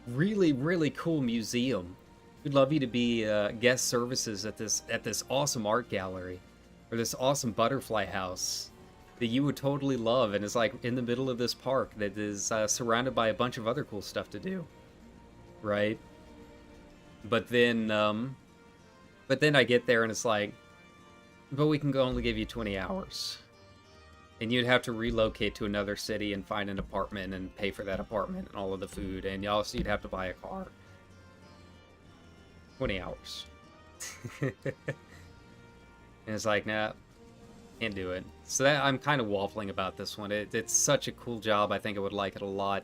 really, really cool museum. We'd love you to be guest services at this awesome art gallery or this awesome butterfly house that you would totally love, and it's like in the middle of this park that is surrounded by a bunch of other cool stuff to do, right? But then I get there and it's like, but we can only give you 20 hours. And you'd have to relocate to another city and find an apartment and pay for that apartment and all of the food. And also you'd have to buy a car. 20 hours. And it's like, nah, can't do it. So that I'm kind of waffling about this one. It's such a cool job. I think I would like it a lot.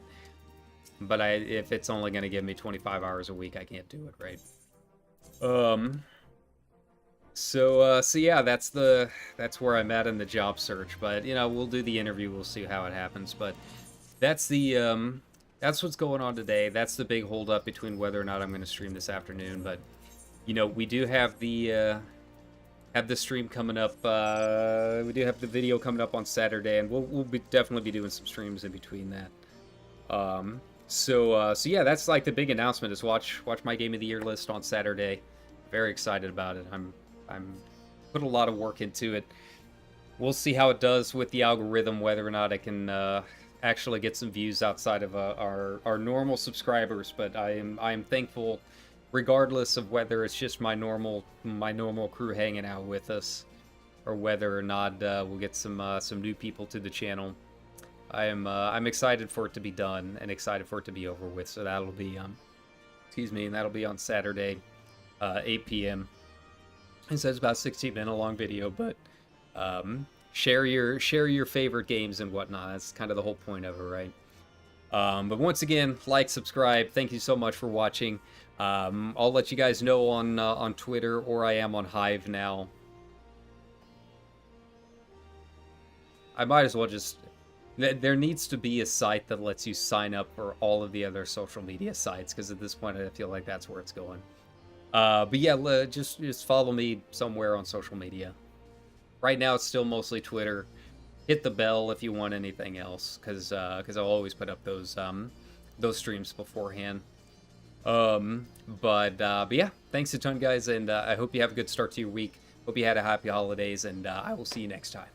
But if it's only going to give me 25 hours a week, I can't do it, right? So yeah, that's where I'm at in the job search. But you know, we'll do the interview. We'll see how it happens. But that's what's going on today. That's the big holdup between whether or not I'm going to stream this afternoon. But you know, we do have the stream coming up. We do have the video coming up on Saturday, and we'll definitely be doing some streams in between that. So yeah, that's like the big announcement is watch my Game of the Year list on Saturday. Very excited about it. I'm put a lot of work into it. We'll see how it does with the algorithm, whether or not I can actually get some views outside of our normal subscribers. But I am thankful, regardless of whether it's just my normal crew hanging out with us, or whether or not we'll get some new people to the channel. I'm excited for it to be done and excited for it to be over with. So that'll be and that'll be on Saturday, 8 p.m. It says about 16-minute long video, but share your favorite games and whatnot. That's kind of the whole point of it, right? But once again, like, subscribe. Thank you so much for watching. I'll let you guys know on Twitter, or I am on Hive now. I might as well just... There needs to be a site that lets you sign up for all of the other social media sites, because at this point I feel like that's where it's going. But yeah, just follow me somewhere on social media. Right now it's still mostly Twitter. Hit the bell if you want anything else, because I'll always put up those streams beforehand. But yeah, thanks a ton, guys, and I hope you have a good start to your week. Hope you had a happy holidays, and I will see you next time.